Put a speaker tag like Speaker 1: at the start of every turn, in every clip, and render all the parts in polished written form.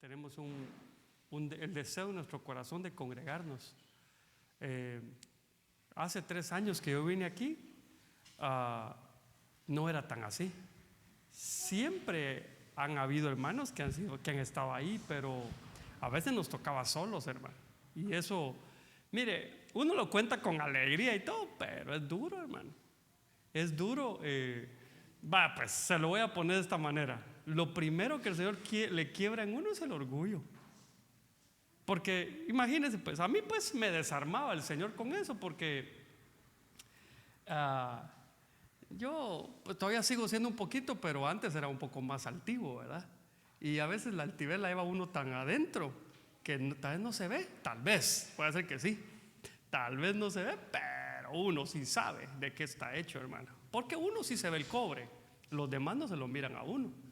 Speaker 1: tenemos el deseo en nuestro corazón de congregarnos. Hace 3 años que yo vine aquí, no era tan así. Siempre han habido hermanos que han estado ahí, pero a veces nos tocaba solos, hermano. Y eso, mire, uno lo cuenta con alegría y todo, pero es duro, hermano. Es duro. Pues se lo voy a poner de esta manera. Lo primero que el Señor le quiebra en uno es el orgullo. Porque imagínense, pues a mí pues me desarmaba el Señor con eso, porque yo pues, todavía sigo siendo un poquito, pero antes era un poco más altivo, ¿verdad? Y a veces la altivez la lleva uno tan adentro que tal vez no se ve, tal vez, puede ser que sí, tal vez no se ve, pero uno sí sabe de qué está hecho, hermano. Porque uno sí se ve el cobre, los demás no se lo miran a uno.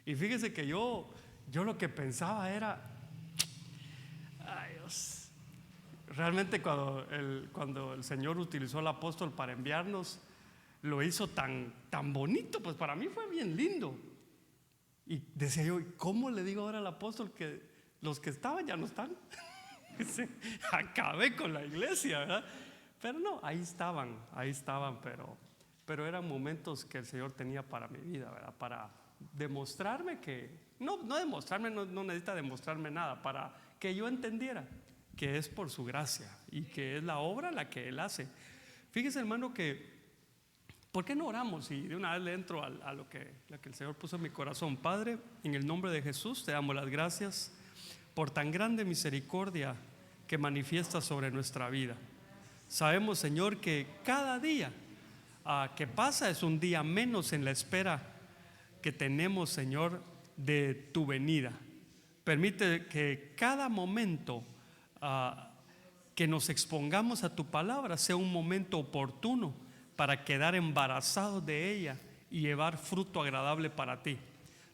Speaker 1: Y fíjese que yo lo que pensaba era, ay Dios, realmente cuando el Señor utilizó al apóstol para enviarnos, lo hizo tan bonito, pues para mí fue bien lindo. Y decía yo, ¿cómo le digo ahora al apóstol que los que estaban ya no están? Acabé con la iglesia, ¿verdad? Pero no, ahí estaban, pero eran momentos que el Señor tenía para mi vida, ¿verdad? Para demostrarme no necesita demostrarme nada, para que yo entendiera que es por su gracia y que es la obra la que Él hace. Fíjese, hermano, que ¿por qué no oramos? Y de una vez le entro a lo que el Señor puso en mi corazón. Padre, en el nombre de Jesús te damos las gracias por tan grande misericordia que manifiestas sobre nuestra vida. Sabemos, Señor, que cada día que pasa es un día menos en la espera que tenemos, Señor, de tu venida. Permite que cada momento que nos expongamos a tu palabra sea un momento oportuno para quedar embarazados de ella y llevar fruto agradable para ti.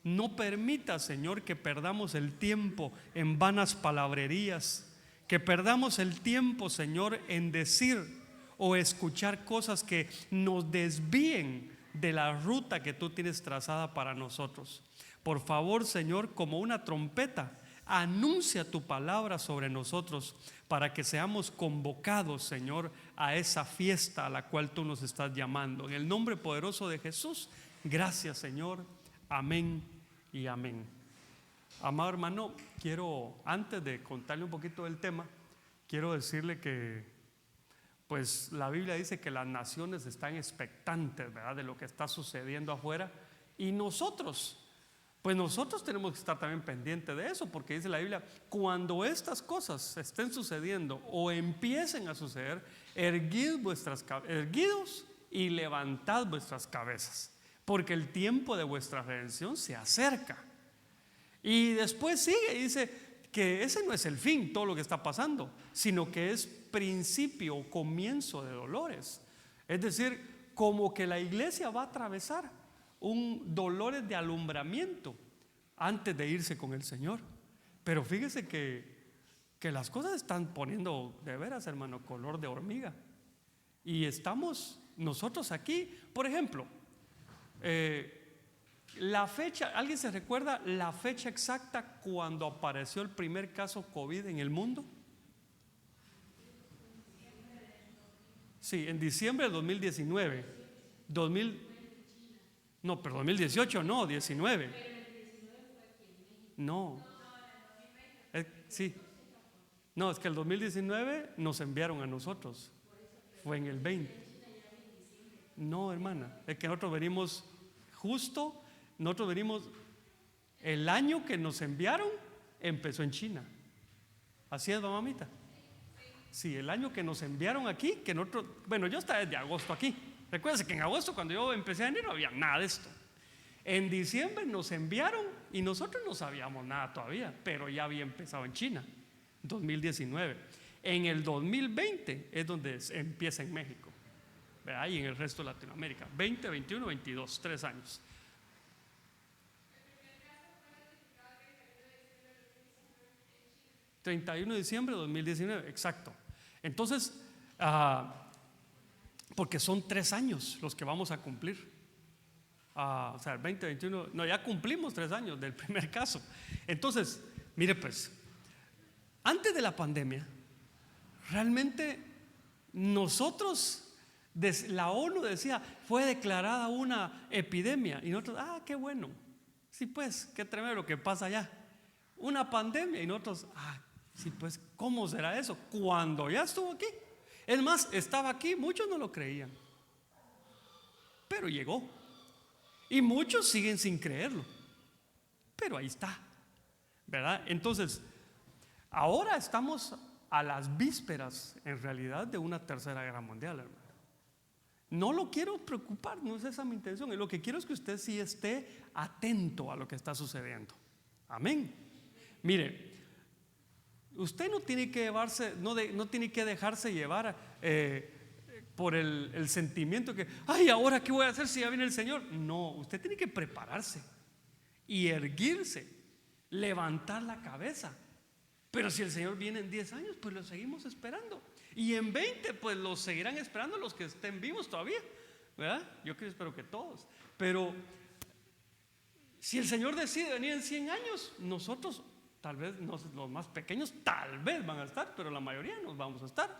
Speaker 1: No permita, Señor, que perdamos el tiempo en vanas palabrerías, que perdamos el tiempo, Señor, en decir o escuchar cosas que nos desvíen de la ruta que tú tienes trazada para nosotros. Por favor, Señor, como una trompeta, anuncia tu palabra sobre nosotros para que seamos convocados, Señor, a esa fiesta a la cual tú nos estás llamando. En el nombre poderoso de Jesús, gracias, Señor. Amén y amén. Amado hermano, antes de contarle un poquito del tema, quiero decirle que pues la Biblia dice que las naciones están expectantes, ¿verdad?, de lo que está sucediendo afuera, y nosotros tenemos que estar también pendientes de eso, porque dice la Biblia, cuando estas cosas estén sucediendo o empiecen a suceder, erguidos y levantad vuestras cabezas, porque el tiempo de vuestra redención se acerca. Y después sigue y dice que ese no es el fin, todo lo que está pasando, sino que es principio o comienzo de dolores. Es decir, como que la iglesia va a atravesar dolores de alumbramiento antes de irse con el Señor. Pero fíjese que las cosas están poniendo de veras, hermano, color de hormiga. Y estamos nosotros aquí, por ejemplo, la fecha, ¿alguien se recuerda la fecha exacta cuando apareció el primer caso COVID en el mundo? Sí, en diciembre de 2019. 2018, no, 19. No. Sí. No, es que el 2019 nos enviaron a nosotros. Fue en el 20. No, hermana, es que nosotros venimos el año que nos enviaron, empezó en China. Así es, mamita. Sí, el año que nos enviaron aquí, yo estaba desde agosto aquí. Recuérdense que en agosto, cuando yo empecé a venir, no había nada de esto. En diciembre nos enviaron y nosotros no sabíamos nada todavía, pero ya había empezado en China, 2019. En el 2020 es donde empieza en México, ¿verdad? Y en el resto de Latinoamérica, 20, 21, 22, 3 años. ...31 de diciembre de 2019, exacto. Entonces, porque son 3 años los que vamos a cumplir. O sea, el 2021, no, ya cumplimos 3 años del primer caso. Entonces, Mire pues, antes de la pandemia, realmente nosotros, la ONU decía, fue declarada una epidemia. Y nosotros, qué bueno. Sí pues, qué tremendo lo que pasa allá. Una pandemia. Y nosotros, sí pues, ¿cómo será eso? Cuando ya estuvo aquí. Es más, estaba aquí, muchos no lo creían. Pero llegó. Y muchos siguen sin creerlo. Pero ahí está, ¿verdad? Entonces, ahora estamos a las vísperas, en realidad, de una tercera guerra mundial, hermano. No lo quiero preocupar, no es esa mi intención. Lo que quiero es que usted sí esté atento a lo que está sucediendo. Amén. Mire, usted no tiene que llevarse, no tiene que dejarse llevar por el sentimiento que, ¿ahora qué voy a hacer si ya viene el Señor? No, usted tiene que prepararse y erguirse, levantar la cabeza. Pero si el Señor viene en 10 años, pues lo seguimos esperando. Y en 20, pues lo seguirán esperando los que estén vivos todavía, ¿verdad? Yo espero que todos. Pero si el Señor decide venir en 100 años, nosotros, tal vez los más pequeños, tal vez van a estar, pero la mayoría nos vamos a estar.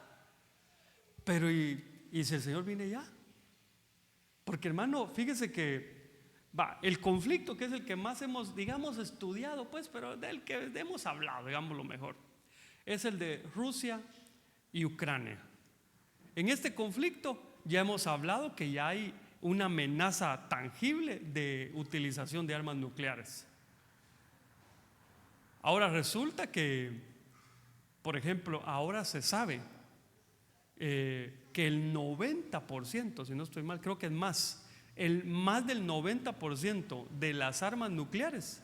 Speaker 1: Pero ¿y si el Señor viene ya? Porque, hermano, fíjese que el conflicto, que es el que más hemos, digamos, estudiado, pues, pero del que hemos hablado, digamos lo mejor, es el de Rusia y Ucrania. En este conflicto ya hemos hablado que ya hay una amenaza tangible de utilización de armas nucleares. Ahora resulta que, por ejemplo, ahora se sabe que el 90%, si no estoy mal, creo que es más del 90% de las armas nucleares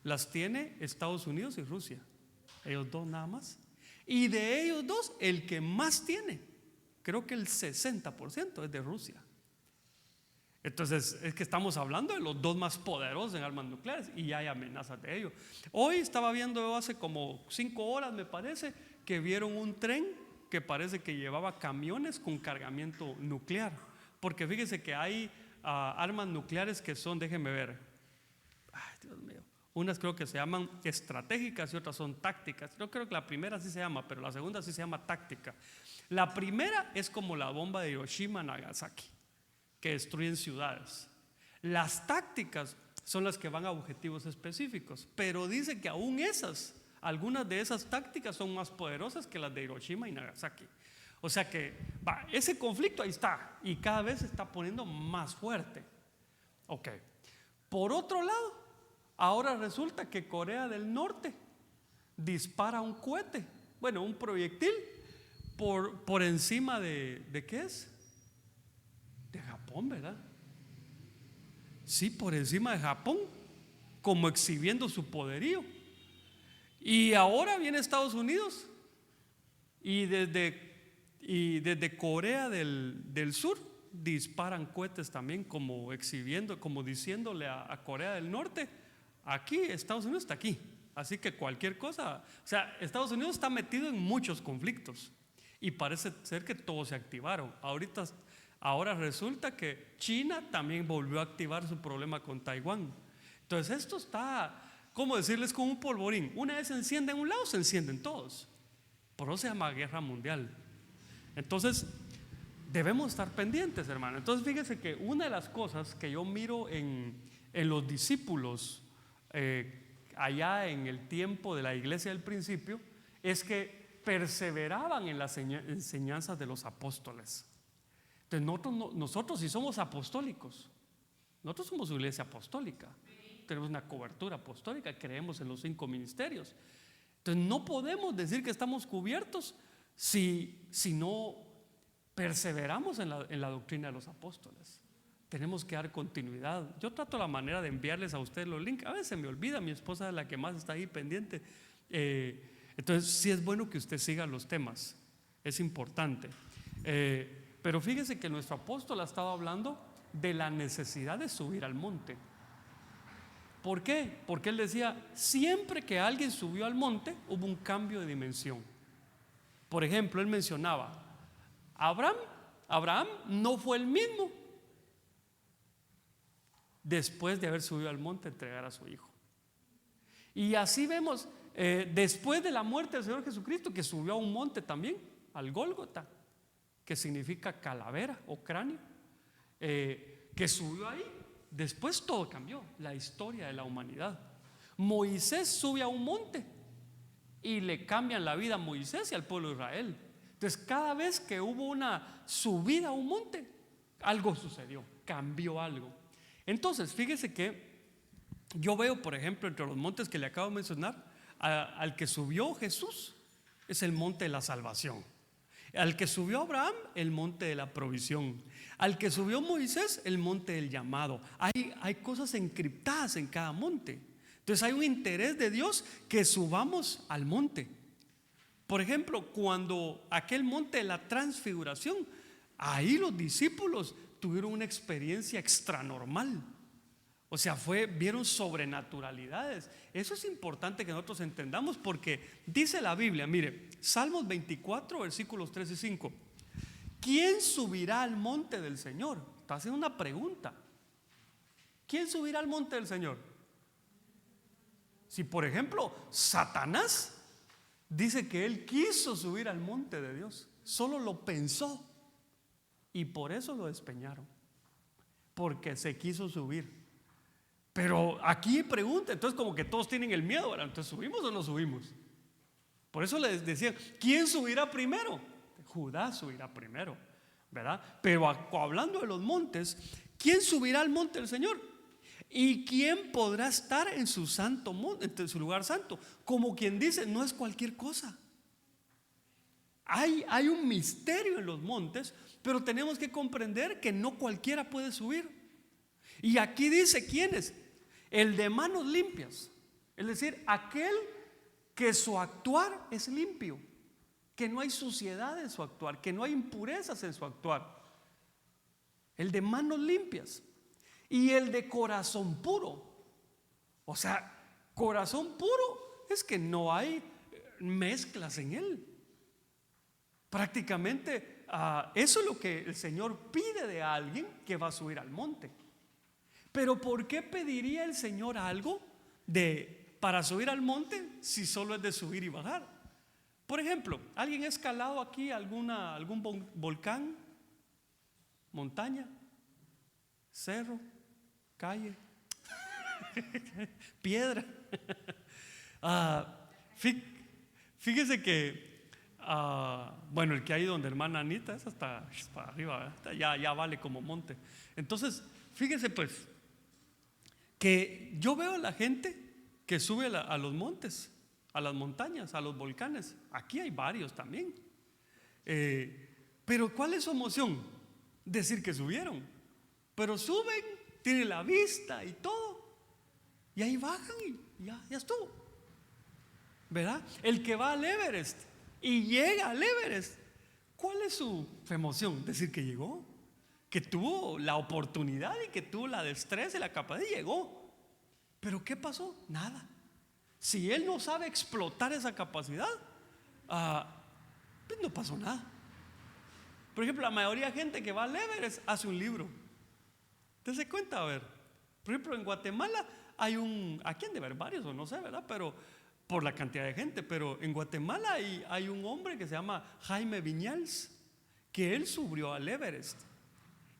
Speaker 1: las tiene Estados Unidos y Rusia. Ellos dos nada más. Y de ellos dos, el que más tiene, creo que el 60% es de Rusia. Entonces es que estamos hablando de los dos más poderosos en armas nucleares y hay amenazas de ello. Hoy estaba viendo, hace como 5 horas me parece, que vieron un tren que parece que llevaba camiones con cargamento nuclear. Porque fíjese que hay armas nucleares que son, déjenme ver, Dios mío, unas creo que se llaman estratégicas y otras son tácticas. Yo creo que la primera sí se llama, pero la segunda sí se llama táctica. La primera es como la bomba de Hiroshima, Nagasaki, que destruyen ciudades. Las tácticas son las que van a objetivos específicos, pero dice que aún algunas de esas tácticas son más poderosas que las de Hiroshima y Nagasaki. O sea que ese conflicto ahí está y cada vez se está poniendo más fuerte. Ok. Por otro lado, ahora resulta que Corea del Norte dispara un cohete, bueno, un proyectil por encima ¿de qué es? De Japón, ¿verdad? Sí, por encima de Japón, como exhibiendo su poderío. Y ahora viene Estados Unidos y desde Corea del Sur disparan cohetes también, como exhibiendo, como diciéndole a Corea del Norte, aquí Estados Unidos está aquí, así que cualquier cosa, o sea, Estados Unidos está metido en muchos conflictos y parece ser que todos se activaron. Ahora resulta que China también volvió a activar su problema con Taiwán. Entonces esto está, ¿cómo decirles? Como un polvorín. Una vez se enciende en un lado, se encienden todos. Por eso se llama guerra mundial. Entonces debemos estar pendientes, hermano. Entonces fíjese que una de las cosas que yo miro en los discípulos allá en el tiempo de la iglesia del principio es que perseveraban en las enseñanzas de los apóstoles. Entonces nosotros sí somos apostólicos, nosotros somos una iglesia apostólica, tenemos una cobertura apostólica, creemos en los 5 ministerios. Entonces no podemos decir que estamos cubiertos si no perseveramos en la doctrina de los apóstoles. Tenemos que dar continuidad. Yo trato la manera de enviarles a ustedes los links. A veces se me olvida, mi esposa es la que más está ahí pendiente. Entonces sí es bueno que usted siga los temas, es importante. Pero fíjese que nuestro apóstol ha estado hablando de la necesidad de subir al monte. ¿Por qué? Porque él decía, siempre que alguien subió al monte hubo un cambio de dimensión. Por ejemplo, él mencionaba, Abraham no fue el mismo después de haber subido al monte a entregar a su hijo. Y así vemos, después de la muerte del Señor Jesucristo, que subió a un monte también, al Gólgota, que significa calavera o cráneo, que subió ahí. Después todo cambió, la historia de la humanidad. Moisés sube a un monte y le cambian la vida a Moisés y al pueblo de Israel. Entonces cada vez que hubo una subida a un monte, algo sucedió, cambió algo. Entonces fíjese que yo veo, por ejemplo, entre los montes que le acabo de mencionar, al que subió Jesús es el monte de la salvación. Al que subió Abraham, el monte de la provisión. Al que subió Moisés, el monte del llamado. Hay cosas encriptadas en cada monte. Entonces hay un interés de Dios que subamos al monte. Por ejemplo, cuando aquel monte de la transfiguración, ahí los discípulos tuvieron una experiencia extranormal. O sea, vieron sobrenaturalidades. Eso es importante que nosotros entendamos, porque dice la Biblia, mire, Salmos 24, versículos 3 y 5. ¿Quién subirá al monte del Señor? Está haciendo una pregunta. ¿Quién subirá al monte del Señor? Si por ejemplo Satanás dice que él quiso subir al monte de Dios, solo lo pensó y por eso lo despeñaron, porque se quiso subir. Pero aquí pregunta, entonces como que todos tienen el miedo, ¿verdad? Entonces, ¿subimos o no subimos? Por eso les decía, ¿quién subirá primero? Judá subirá primero, ¿verdad? Pero hablando de los montes, ¿quién subirá al monte del Señor? ¿Y quién podrá estar en su santo monte, en su lugar santo? Como quien dice, no es cualquier cosa. Hay un misterio en los montes, pero tenemos que comprender que no cualquiera puede subir. Y aquí dice quiénes: el de manos limpias, es decir, aquel que su actuar es limpio, que no hay suciedad en su actuar, que no hay impurezas en su actuar. El de manos limpias. Y el de corazón puro. O sea, corazón puro es que no hay mezclas en él. Prácticamente eso es lo que el Señor pide de alguien que va a subir al monte. Pero ¿por qué pediría el Señor algo para subir al monte si solo es de subir y bajar? Por ejemplo, ¿alguien ha escalado aquí algún volcán, montaña, cerro, calle, piedra? Fíjese que bueno, el que hay donde hermana Anita es hasta para arriba, ya vale como monte. Entonces fíjese pues que yo veo a la gente que sube a los montes, a las montañas, a los volcanes. Aquí hay varios también, pero ¿cuál es su emoción? Decir que subieron. Pero suben, tienen la vista y todo, y ahí bajan y ya estuvo, ¿verdad? El que va al Everest y llega al Everest, ¿cuál es su emoción? Decir que llegó, que tuvo la oportunidad y que tuvo la destreza y la capacidad y llegó. Pero ¿qué pasó? Nada. Si él no sabe explotar esa capacidad, pues no pasó nada. Por ejemplo, la mayoría de gente que va al Everest hace un libro. ¿Te das cuenta? A ver, por ejemplo, en Guatemala hay aquí han de haber varios o no sé, ¿verdad? Pero por la cantidad de gente, pero en Guatemala hay un hombre que se llama Jaime Viñals, que él subió al Everest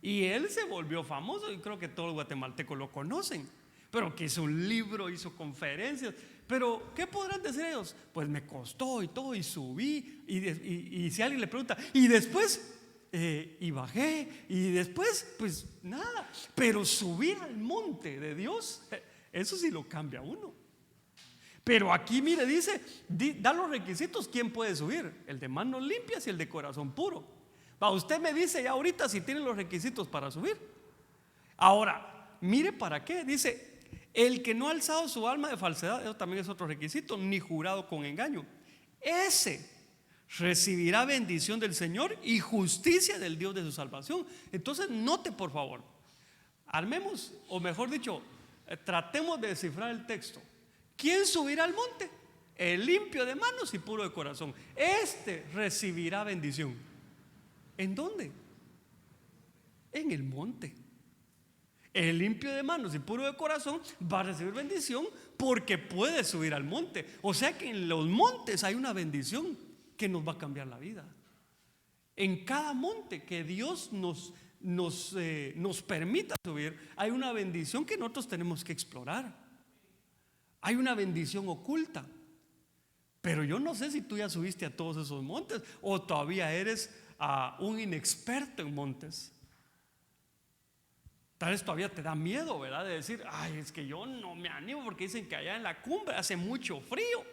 Speaker 1: y él se volvió famoso, y creo que todos los guatemaltecos lo conocen, pero que hizo un libro, hizo conferencias. Pero ¿qué podrán decir ellos? Pues me costó y todo, y subí, y si alguien le pregunta, y después y bajé, y después pues nada. Pero subir al monte de Dios, eso sí lo cambia a uno. Pero aquí mire, dice, da los requisitos. ¿Quién puede subir? El de manos limpias y el de corazón puro. Usted me dice ya ahorita si tiene los requisitos para subir. Ahora, mire para qué. Dice, el que no ha alzado su alma de falsedad, eso también es otro requisito, ni jurado con engaño, ese recibirá bendición del Señor y justicia del Dios de su salvación. Entonces note por favor, armemos, o mejor dicho, tratemos de descifrar el texto. ¿Quién subirá al monte? El limpio de manos y puro de corazón. Este recibirá bendición. ¿En dónde? En el monte. el limpio de manos y puro de corazón va a recibir bendición porque puede subir al monte. O sea que en los montes hay una bendición que nos va a cambiar la vida. En cada monte que Dios nos permita subir, hay una bendición que nosotros tenemos que explorar. Hay una bendición oculta. Pero yo no sé si tú ya subiste a todos esos montes o todavía eres un inexperto en montes. Tal vez todavía te da miedo, ¿verdad? De decir, ay, es que yo no me animo porque dicen que allá en la cumbre hace mucho frío.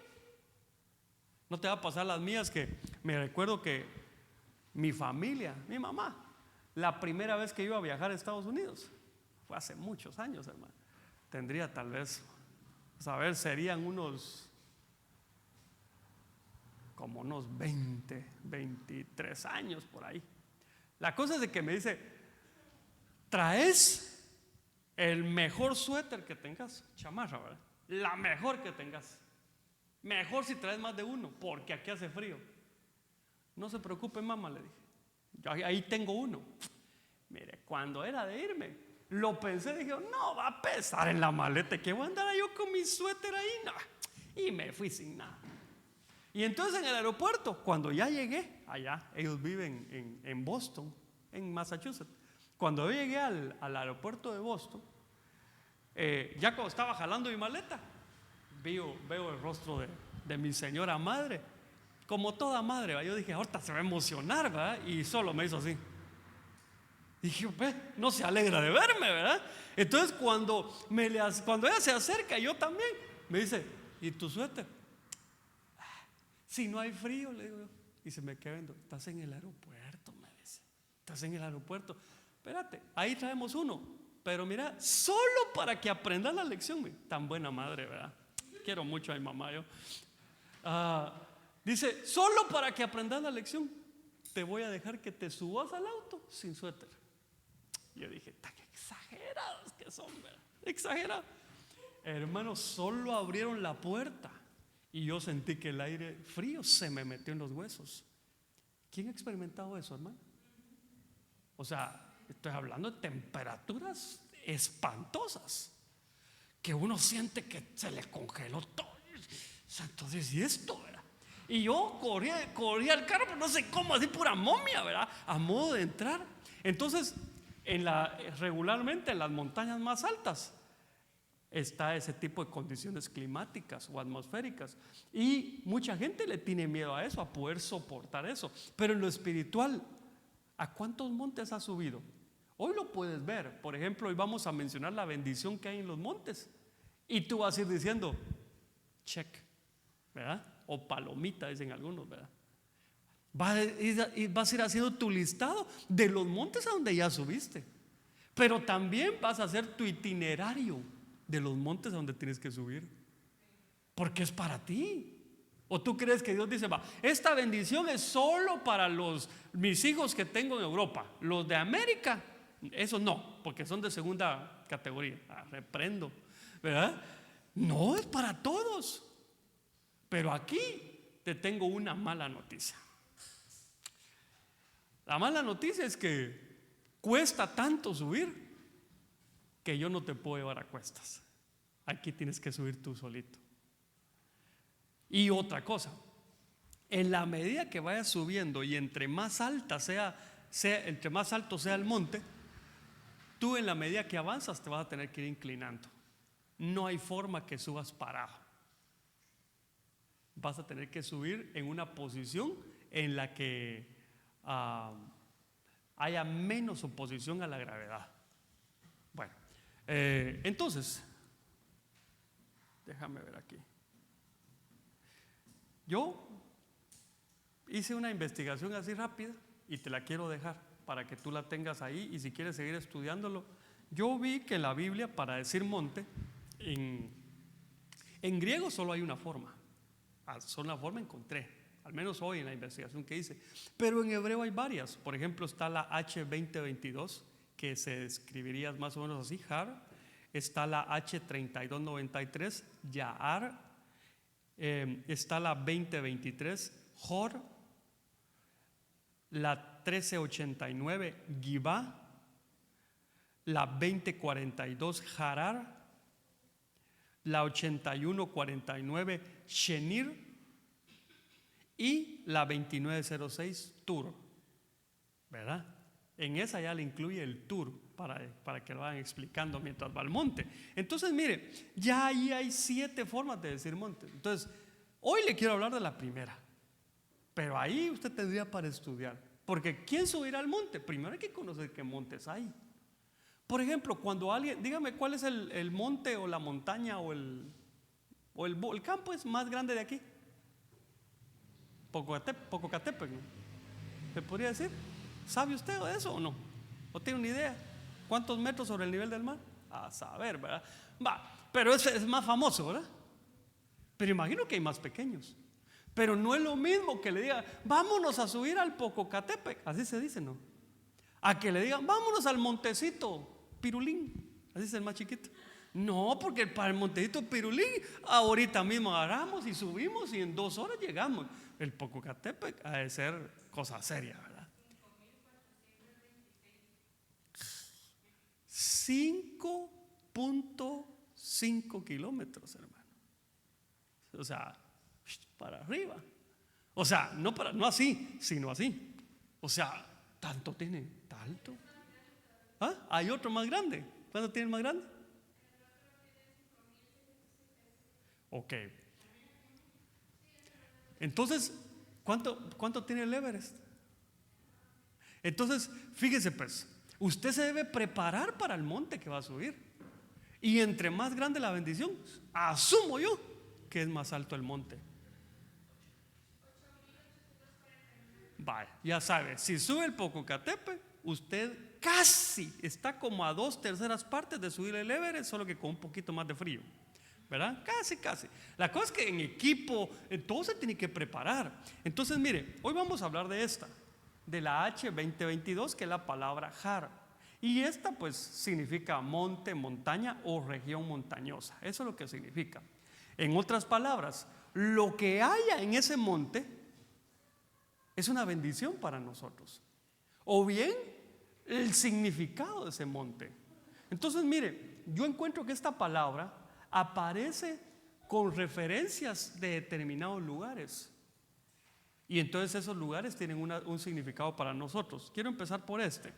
Speaker 1: No te va a pasar las mías, que me recuerdo que mi familia, mi mamá, la primera vez que iba a viajar a Estados Unidos fue hace muchos años, hermano. Tendría tal vez, serían como unos 20, 23 años por ahí. La cosa es de que me dice, traes el mejor suéter que tengas, chamarra, ¿verdad? La mejor que tengas. Mejor si traes más de uno, porque aquí hace frío. No se preocupe, mamá, le dije. Yo ahí tengo uno. Mire, cuando era de irme, lo pensé, dije, no, va a pesar en la maleta, que voy a andar yo con mi suéter ahí, no. Y me fui sin nada. Y entonces en el aeropuerto, cuando ya llegué allá, ellos viven en Boston, en Massachusetts. Cuando yo llegué al aeropuerto de Boston, ya cuando estaba jalando mi maleta, veo el rostro de mi señora madre, como toda madre, ¿verdad? Yo dije, ahorita se va a emocionar, ¿verdad? Y solo me hizo así. Dije, no se alegra de verme, ¿verdad? Entonces cuando ella se acerca, yo también, me dice, ¿y tu suéter? Si no hay frío, le digo yo. Y se me queda viendo, estás en el aeropuerto, me dice. Estás en el aeropuerto. Espérate, ahí traemos uno. Pero mira, solo para que aprendas la lección. Tan buena madre, ¿verdad? Quiero mucho a mi mamá yo. Dice, solo para que aprendas la lección, te voy a dejar que te subas al auto sin suéter. Yo dije, tan exagerados que son, ¿verdad? Exagerados. Hermanos, solo abrieron la puerta y yo sentí que el aire frío se me metió en los huesos. ¿Quién ha experimentado eso, hermano? O sea, estoy hablando de temperaturas espantosas, que uno siente que se le congeló todo. Entonces, ¿y esto, verdad? Y yo corría al carro, pero no sé cómo, así pura momia, ¿verdad? A modo de entrar. Entonces, regularmente en las montañas más altas está ese tipo de condiciones climáticas o atmosféricas. Y mucha gente le tiene miedo a eso, a poder soportar eso. Pero en lo espiritual, ¿a cuántos montes has subido? Hoy lo puedes ver. Por ejemplo, hoy vamos a mencionar la bendición que hay en los montes. Y tú vas a ir diciendo, check, ¿verdad? O palomita, dicen algunos, ¿verdad? Vas a ir haciendo tu listado de los montes a donde ya subiste. Pero también vas a hacer tu itinerario de los montes a donde tienes que subir, porque es para ti. ¿O tú crees que Dios dice, esta bendición es solo para mis hijos que tengo en Europa, los de América? Eso no, porque son de segunda categoría. Reprendo, ¿verdad? No, es para todos. Pero aquí te tengo una mala noticia. La mala noticia es que cuesta tanto subir que yo no te puedo llevar a cuestas. Aquí tienes que subir tú solito. Y otra cosa, en la medida que vayas subiendo y entre más alto sea el monte, tú en la medida que avanzas te vas a tener que ir inclinando. No hay forma que subas parado. Vas a tener que subir en una posición en la que haya menos oposición a la gravedad. Bueno, entonces, déjame ver aquí. Yo hice una investigación así rápida y te la quiero dejar para que tú la tengas ahí, y si quieres seguir estudiándolo. Yo vi que la Biblia, para decir monte, en griego solo hay una forma. Solo una forma encontré, al menos hoy en la investigación que hice. Pero en hebreo hay varias. Por ejemplo, está la H2022, que se escribiría más o menos así, Har. Está la H3293, Ya'ar. Está la 2023, Jor. La 1389, Gibá. la 2042 Harar, la 8149 Shenir y la 2906 Tur, ¿verdad? En esa ya le incluye el tour para que lo vayan explicando mientras va al monte. Entonces, mire, ya ahí hay 7 formas de decir monte. Entonces, hoy le quiero hablar de la primera, pero ahí usted tendría para estudiar. Porque ¿quién subirá al monte? Primero hay que conocer qué montes hay. Por ejemplo, cuando alguien, dígame cuál es el monte o la montaña o el campo es más grande de aquí. Popocatépetl, ¿no? ¿Se podría decir? ¿Sabe usted de eso o no? ¿O tiene una idea? ¿Cuántos metros sobre el nivel del mar? A saber, ¿verdad? Pero ese es más famoso, ¿verdad? Pero imagino que hay más pequeños. Pero no es lo mismo que le diga, vámonos a subir al Popocatépetl, así se dice, ¿no? A que le digan, vámonos al montecito Pirulín, así es el más chiquito. No, porque para el montecito Pirulín, ahorita mismo agarramos y subimos y en 2 horas llegamos. El Popocatépetl ha de ser cosa seria, ¿verdad? 5.5 kilómetros, hermano. O sea, para arriba. O sea, no así, sino así. O sea, tanto tiene, tanto. ¿Ah? Hay otro más grande. ¿Cuánto tiene el más grande? Ok. Entonces, ¿cuánto tiene el Everest? Entonces, fíjese pues, usted se debe preparar para el monte que va a subir. Y entre más grande la bendición, asumo yo que es más alto el monte. Vaya, ya sabe, si sube el Popocatépetl, usted casi está como a 2/3 partes de subir el Everest, solo que con un poquito más de frío, ¿verdad? Casi. La cosa es que en equipo, todo se tiene que preparar. Entonces, mire, hoy vamos a hablar de esta, de la H2022, que es la palabra Har. Y esta pues significa monte, montaña o región montañosa. Eso es lo que significa. En otras palabras, lo que haya en ese monte es una bendición para nosotros. O bien el significado de ese monte. Entonces, mire, yo encuentro que esta palabra aparece con referencias de determinados lugares. Y entonces esos lugares tienen un significado para nosotros. Quiero empezar por este.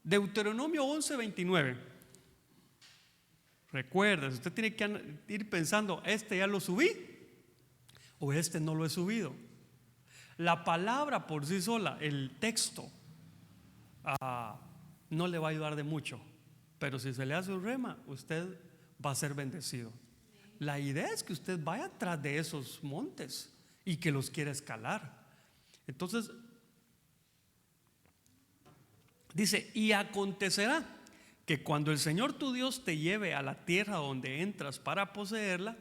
Speaker 1: Deuteronomio 11:29. Recuerda, usted tiene que ir pensando, ¿este ya lo subí o este no lo he subido? La palabra por sí sola, el texto, no le va a ayudar de mucho. Pero si se le hace un rema, usted va a ser bendecido. La idea es que usted vaya atrás de esos montes y que los quiera escalar. Entonces, dice, y acontecerá que cuando el Señor tu Dios te lleve a la tierra donde entras para poseerla,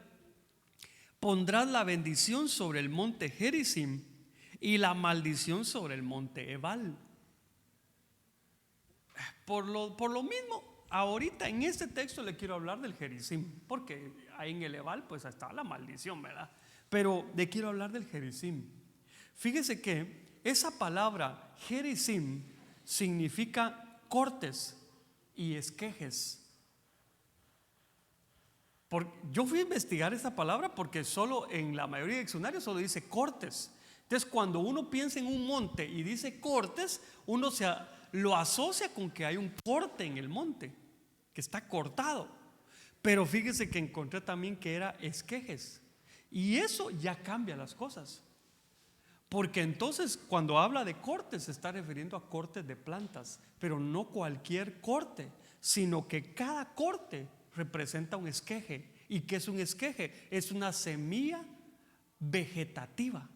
Speaker 1: pondrás la bendición sobre el monte Gerizim y la maldición sobre el monte Ebal. Por lo mismo, ahorita en este texto le quiero hablar del Gerizim, porque ahí en el Ebal pues está la maldición, ¿verdad? Pero le quiero hablar del Gerizim. Fíjese que esa palabra Gerizim significa cortes y esquejes. Yo fui a investigar esta palabra porque solo en la mayoría de diccionarios solo dice cortes. Entonces, cuando uno piensa en un monte y dice cortes, uno lo asocia con que hay un corte en el monte, que está cortado. Pero fíjese que encontré también que era esquejes. Y eso ya cambia las cosas. Porque entonces cuando habla de cortes se está refiriendo a cortes de plantas, pero no cualquier corte, sino que cada corte representa un esqueje. ¿Y qué es un esqueje? Es una semilla vegetativa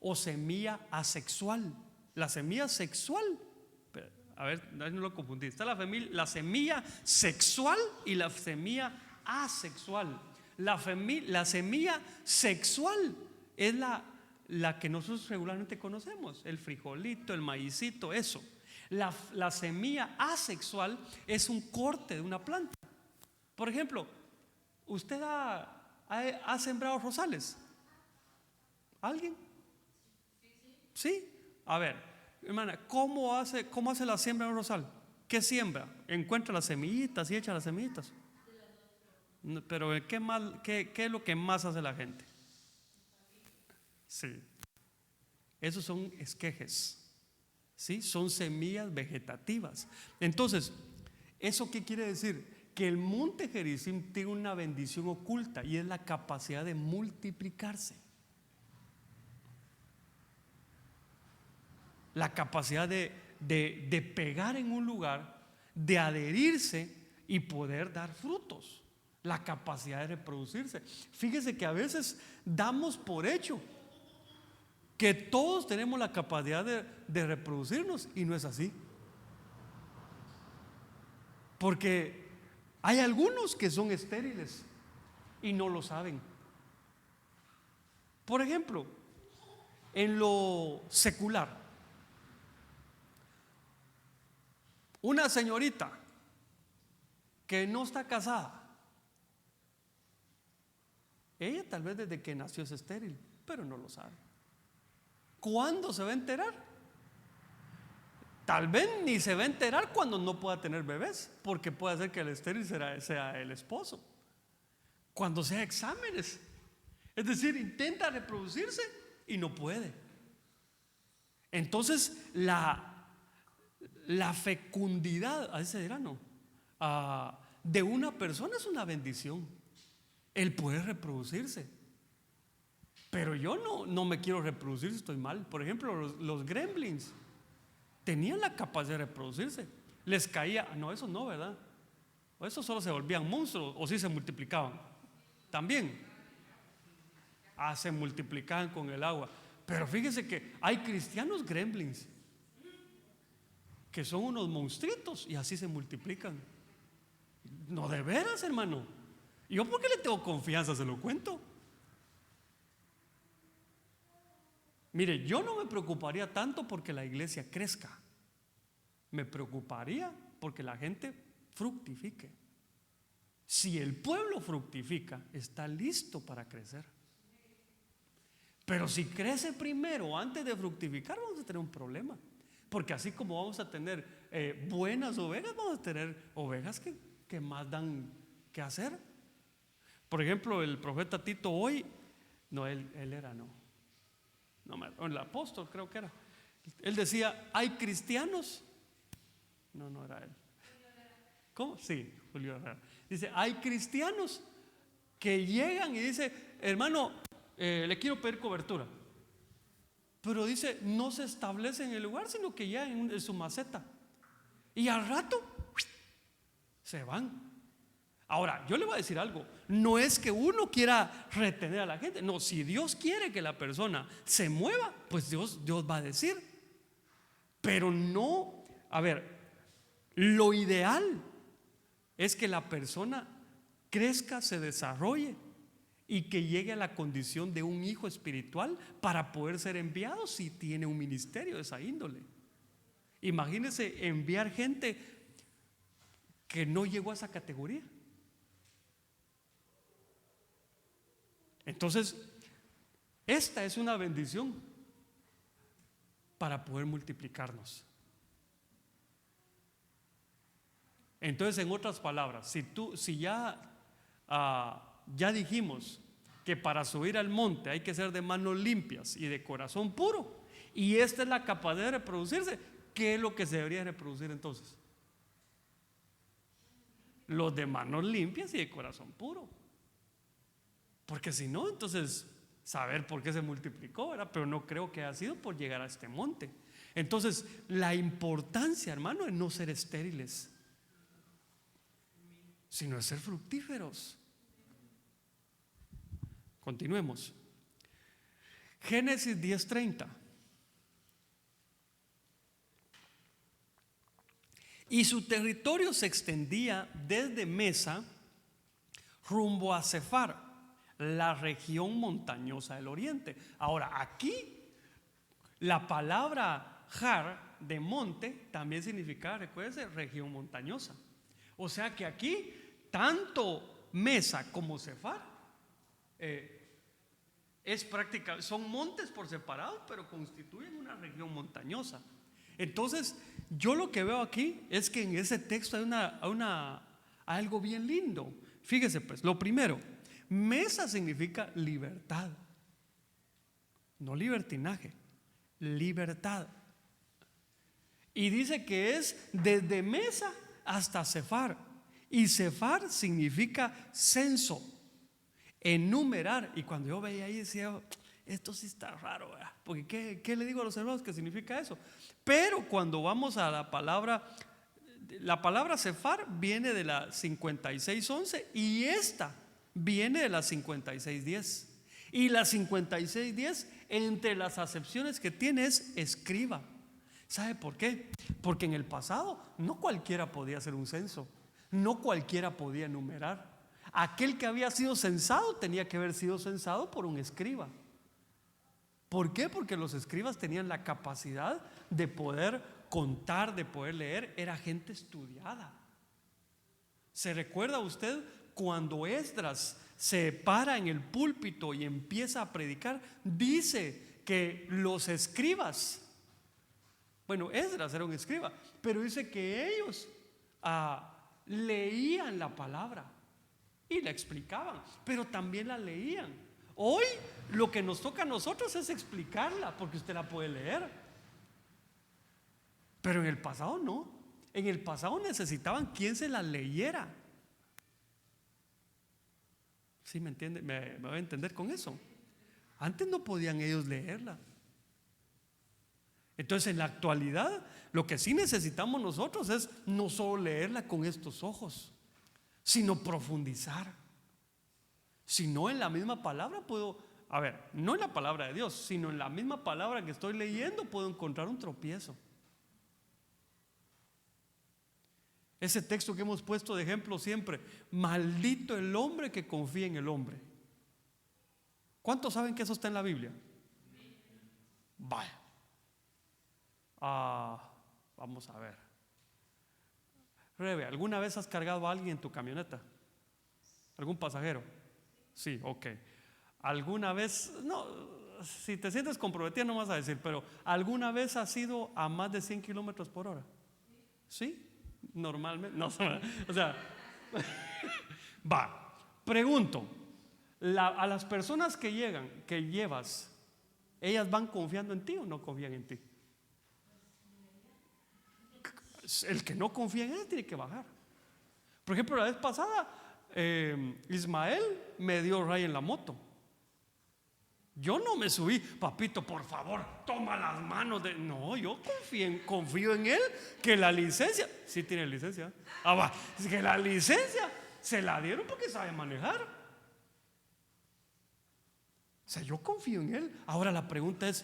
Speaker 1: o semilla asexual. La semilla sexual, a ver, no lo confundí, está la semilla sexual y la semilla asexual. La semilla sexual es la que nosotros regularmente conocemos, el frijolito, el maicito, eso. La semilla asexual es un corte de una planta. Por ejemplo, ¿usted ha sembrado rosales? ¿Alguien? ¿Sí? A ver, hermana, cómo hace la siembra en un rosal? ¿Qué siembra? Encuentra las semillitas y echa las semillitas. Pero ¿qué es lo que más hace la gente? Sí. Esos son esquejes. ¿Sí? Son semillas vegetativas. Entonces, ¿eso qué quiere decir? Que el monte Gerizim tiene una bendición oculta y es la capacidad de multiplicarse. La capacidad de pegar en un lugar, de adherirse y poder dar frutos. La capacidad de reproducirse. Fíjese que a veces damos por hecho que todos tenemos la capacidad de reproducirnos, y no es así. Porque hay algunos que son estériles y no lo saben. Por ejemplo, en lo secular, una señorita que no está casada, ella tal vez desde que nació es estéril, pero no lo sabe. ¿Cuándo se va a enterar? Tal vez ni se va a enterar cuando no pueda tener bebés, porque puede ser que el estéril sea el esposo. Cuando sea exámenes, es decir, intenta reproducirse y no puede. Entonces la fecundidad, a ese dirá, no, de una persona es una bendición, el poder reproducirse. Pero yo no me quiero reproducir si estoy mal. Por ejemplo, los gremlins tenían la capacidad de reproducirse. Les caía, no, eso no, ¿verdad? O eso solo se volvían monstruos, o sí se multiplicaban. También. Se multiplicaban con el agua. Pero fíjese que hay cristianos gremlins que son unos monstruitos y así se multiplican. No, de veras, hermano. ¿Yo por qué le tengo confianza? Se lo cuento. Mire, yo no me preocuparía tanto porque la iglesia crezca. Me preocuparía porque la gente fructifique. Si el pueblo fructifica, está listo para crecer. Pero si crece primero antes de fructificar, vamos a tener un problema. Porque así como vamos a tener buenas ovejas, vamos a tener ovejas que más dan que hacer. Por ejemplo, el profeta Tito hoy, no, él era, el apóstol creo que era. Él decía, hay cristianos. No era él. ¿Cómo? Sí, Julio Herrera. Dice, hay cristianos que llegan y dice, hermano, le quiero pedir cobertura. Pero dice, no se establece en el lugar, sino que ya en su maceta. Y al rato se van. Ahora, yo le voy a decir algo. No es que uno quiera retener a la gente. No, si Dios quiere que la persona se mueva, pues Dios va a decir. Pero no, a ver, lo ideal es que la persona crezca, se desarrolle y que llegue a la condición de un hijo espiritual para poder ser enviado si tiene un ministerio de esa índole. Imagínese enviar gente que no llegó a esa categoría. Entonces, esta es una bendición para poder multiplicarnos. Entonces, en otras palabras, si ya dijimos que para subir al monte hay que ser de manos limpias y de corazón puro, y esta es la capacidad de reproducirse, ¿qué es lo que se debería reproducir entonces? Los de manos limpias y de corazón puro. Porque si no, entonces saber por qué se multiplicó, ¿verdad? Pero no creo que haya sido por llegar a este monte. Entonces, la importancia, hermano, es no ser estériles, sino es ser fructíferos. Continuemos. Génesis 10:30. Y su territorio se extendía desde Mesa rumbo a Sefar, la región montañosa del oriente. Ahora, aquí la palabra Har, de monte, también significa, recuérdense, región montañosa. O sea que aquí tanto Mesa como Sefar son montes por separado, pero constituyen una región montañosa. Entonces, yo lo que veo aquí es que en ese texto hay algo bien lindo. Fíjese pues, lo primero, mesa significa libertad, no libertinaje, libertad. Y dice que es desde mesa hasta cefar. Y cefar significa censo, enumerar. Y cuando yo veía ahí decía, esto sí está raro, ¿verdad? Porque ¿qué le digo a los hermanos que significa eso? Pero cuando vamos a la palabra cefar viene de la 5611 y esta viene de la 5610. Y la 5610, entre las acepciones que tiene, es escriba. ¿Sabe por qué? Porque en el pasado no cualquiera podía hacer un censo, no cualquiera podía enumerar. Aquel que había sido censado tenía que haber sido censado por un escriba. ¿Por qué? Porque los escribas tenían la capacidad de poder contar, de poder leer. Era gente estudiada. ¿Se recuerda usted cuando Esdras se para en el púlpito y empieza a predicar? Dice que los escribas, bueno, Esdras era un escriba, pero dice que ellos leían la palabra y la explicaban, pero también la leían. Hoy lo que nos toca a nosotros es explicarla, porque usted la puede leer, pero en el pasado no. En el pasado necesitaban quien se la leyera. ¿Sí me entiende? ¿Me va a entender con eso? Antes no podían ellos leerla. Entonces, en la actualidad, lo que sí necesitamos nosotros es no solo leerla con estos ojos, sino profundizar. Si no, en la misma palabra no en la palabra de Dios, sino en la misma palabra que estoy leyendo puedo encontrar un tropiezo. Ese texto que hemos puesto de ejemplo siempre: maldito el hombre que confía en el hombre. ¿Cuántos saben que eso está en la Biblia? Vaya. Vamos a ver. Rebe, ¿alguna vez has cargado a alguien en tu camioneta? ¿Algún pasajero? Sí, ok. ¿Alguna vez? No, si te sientes comprometido no vas a decir, pero ¿alguna vez has ido a más de 100 kilómetros por hora? ¿Sí? Normalmente, no, o sea, pregunto, a las personas que llevas, ¿ellas van confiando en ti o no confían en ti? El que no confía en él tiene que bajar. Por ejemplo, la vez pasada Ismael me dio raya en la moto. Yo no me subí, papito, por favor, toma las manos de... No, yo confío en él, que la licencia, sí tiene licencia. Que la licencia se la dieron porque sabe manejar. O sea, yo confío en él. Ahora la pregunta es,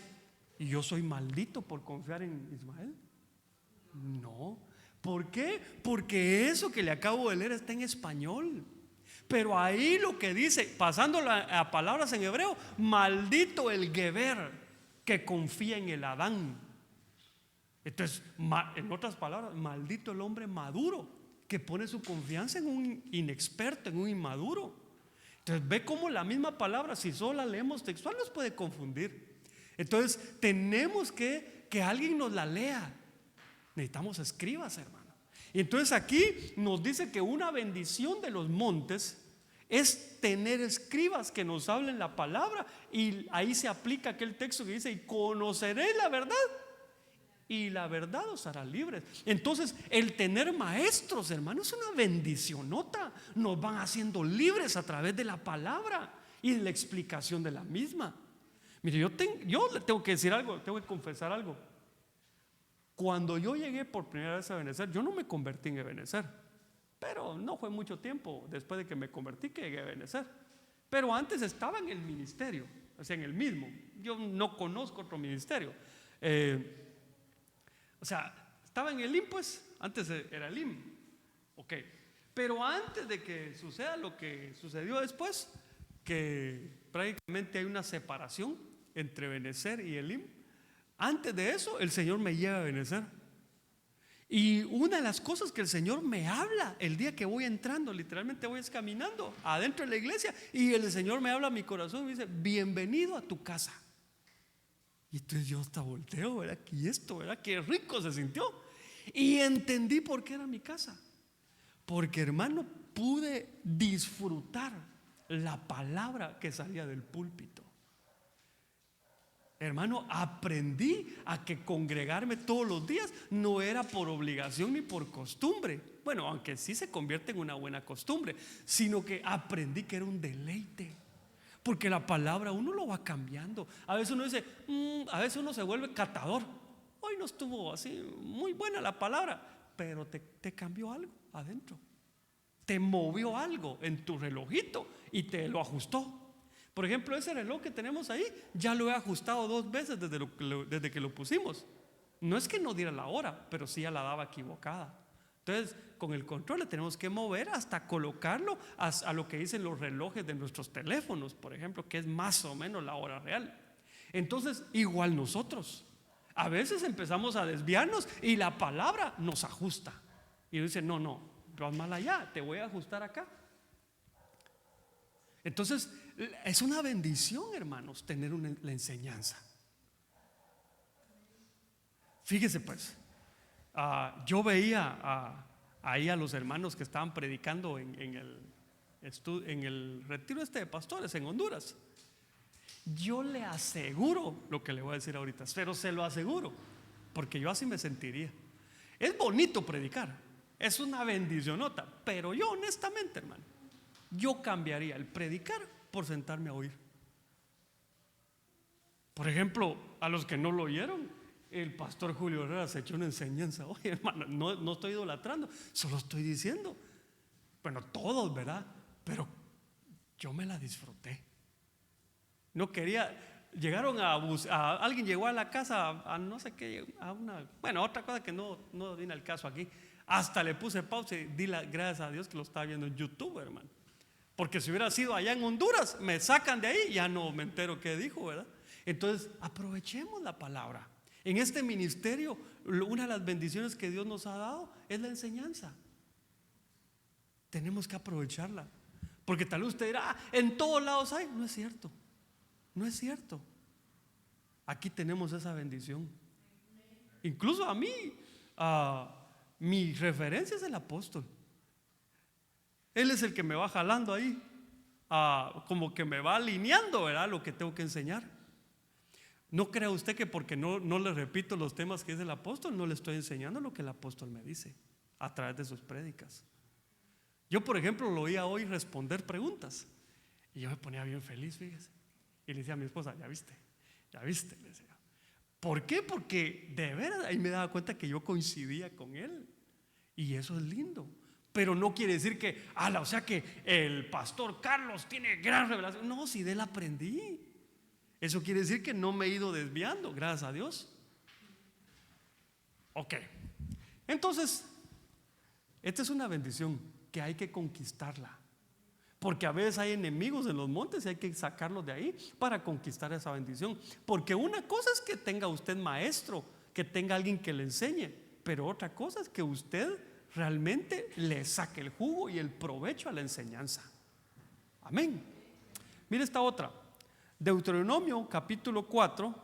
Speaker 1: ¿y yo soy maldito por confiar en Ismael? No. ¿Por qué? Porque eso que le acabo de leer está en español. Pero ahí lo que dice, pasándolo a palabras en hebreo: maldito el Geber que confía en el Adán. Entonces, en otras palabras, maldito el hombre maduro que pone su confianza en un inexperto, en un inmaduro. Entonces, ve cómo la misma palabra, si solo la leemos textual, nos puede confundir. Entonces, tenemos que alguien nos la lea. Necesitamos escribas, hermano. Y entonces aquí nos dice que una bendición de los montes es tener escribas que nos hablen la palabra. Y ahí se aplica aquel texto que dice: y conoceréis la verdad, y la verdad os hará libres. Entonces, el tener maestros, hermanos, es una bendicionota. Nos van haciendo libres a través de la palabra y de la explicación de la misma. Mire, yo le tengo que decir algo, tengo que confesar algo. Cuando yo llegué por primera vez a Ebenezer, yo no me convertí en Ebenezer, pero no fue mucho tiempo después de que me convertí que llegué a Ebenezer. Pero antes estaba en el ministerio, o sea, en el mismo. Yo no conozco otro ministerio. O sea, estaba en el IM, pues, antes era el IM. Ok, pero antes de que suceda lo que sucedió después, que prácticamente hay una separación entre Ebenezer y el IM. Antes de eso, el Señor me lleva a Ebenezer. Y una de las cosas que el Señor me habla el día que voy entrando, literalmente voy caminando adentro de la iglesia, y el Señor me habla a mi corazón y me dice: bienvenido a tu casa. Y entonces yo hasta volteo, ¿verdad? Y esto, ¿verdad? Qué rico se sintió. Y entendí por qué era mi casa. Porque, hermano, pude disfrutar la palabra que salía del púlpito. Hermano, aprendí a que congregarme todos los días no era por obligación ni por costumbre. Bueno, aunque sí se convierte en una buena costumbre, sino que aprendí que era un deleite. Porque la palabra uno lo va cambiando. A veces uno dice, a veces uno se vuelve catador. Hoy no estuvo así muy buena la palabra, pero te cambió algo adentro. Te movió algo en tu relojito y te lo ajustó. Por ejemplo, ese reloj que tenemos ahí, ya lo he ajustado 2 veces desde que lo pusimos. No es que no diera la hora, pero sí ya la daba equivocada. Entonces, con el control le tenemos que mover hasta colocarlo a lo que dicen los relojes de nuestros teléfonos, por ejemplo, que es más o menos la hora real. Entonces, igual nosotros, a veces empezamos a desviarnos y la palabra nos ajusta. Y dice, no, vas mal allá, te voy a ajustar acá. Entonces, es una bendición, hermanos, tener la enseñanza. Fíjese pues, yo veía ahí a los hermanos que estaban predicando en el retiro de pastores en Honduras. Yo le aseguro lo que le voy a decir ahorita, pero se lo aseguro, porque yo así me sentiría. Es bonito predicar, es una bendicionota, pero yo honestamente, hermano, yo cambiaría el predicar por sentarme a oír. Por ejemplo, a los que no lo oyeron, el pastor Julio Herrera se echó una enseñanza. Oye, hermano, no estoy idolatrando, solo estoy diciendo. Bueno, todos, ¿verdad? Pero yo me la disfruté. No quería. Llegaron alguien llegó a la casa a no sé qué, otra cosa que no viene al caso aquí. Hasta le puse pausa y di las gracias a Dios que lo estaba viendo en YouTube, hermano. Porque si hubiera sido allá en Honduras, me sacan de ahí, ya no me entero qué dijo, ¿verdad? Entonces, aprovechemos la palabra. En este ministerio, una de las bendiciones que Dios nos ha dado es la enseñanza. Tenemos que aprovecharla. Porque tal vez usted dirá, en todos lados hay. No es cierto. No es cierto. Aquí tenemos esa bendición. Incluso a mí, mi referencia es el apóstol. Él es el que me va jalando ahí, como que me va alineando, ¿verdad? Lo que tengo que enseñar. No crea usted que porque no le repito los temas que dice el apóstol, no le estoy enseñando lo que el apóstol me dice a través de sus prédicas. Yo, por ejemplo, lo oía hoy responder preguntas y yo me ponía bien feliz, fíjese. Y le decía a mi esposa, ya viste, le decía. ¿Por qué? Porque de veras ahí me daba cuenta que yo coincidía con él. Y eso es lindo. Pero no quiere decir que, o sea que el pastor Carlos tiene gran revelación. No, si de él aprendí. Eso quiere decir que no me he ido desviando, gracias a Dios. Ok. Entonces, esta es una bendición que hay que conquistarla. Porque a veces hay enemigos en los montes y hay que sacarlos de ahí para conquistar esa bendición. Porque una cosa es que tenga usted maestro, que tenga alguien que le enseñe, pero otra cosa es que usted realmente le saque el jugo y el provecho a la enseñanza. Amén. Mire esta otra. Deuteronomio capítulo 4,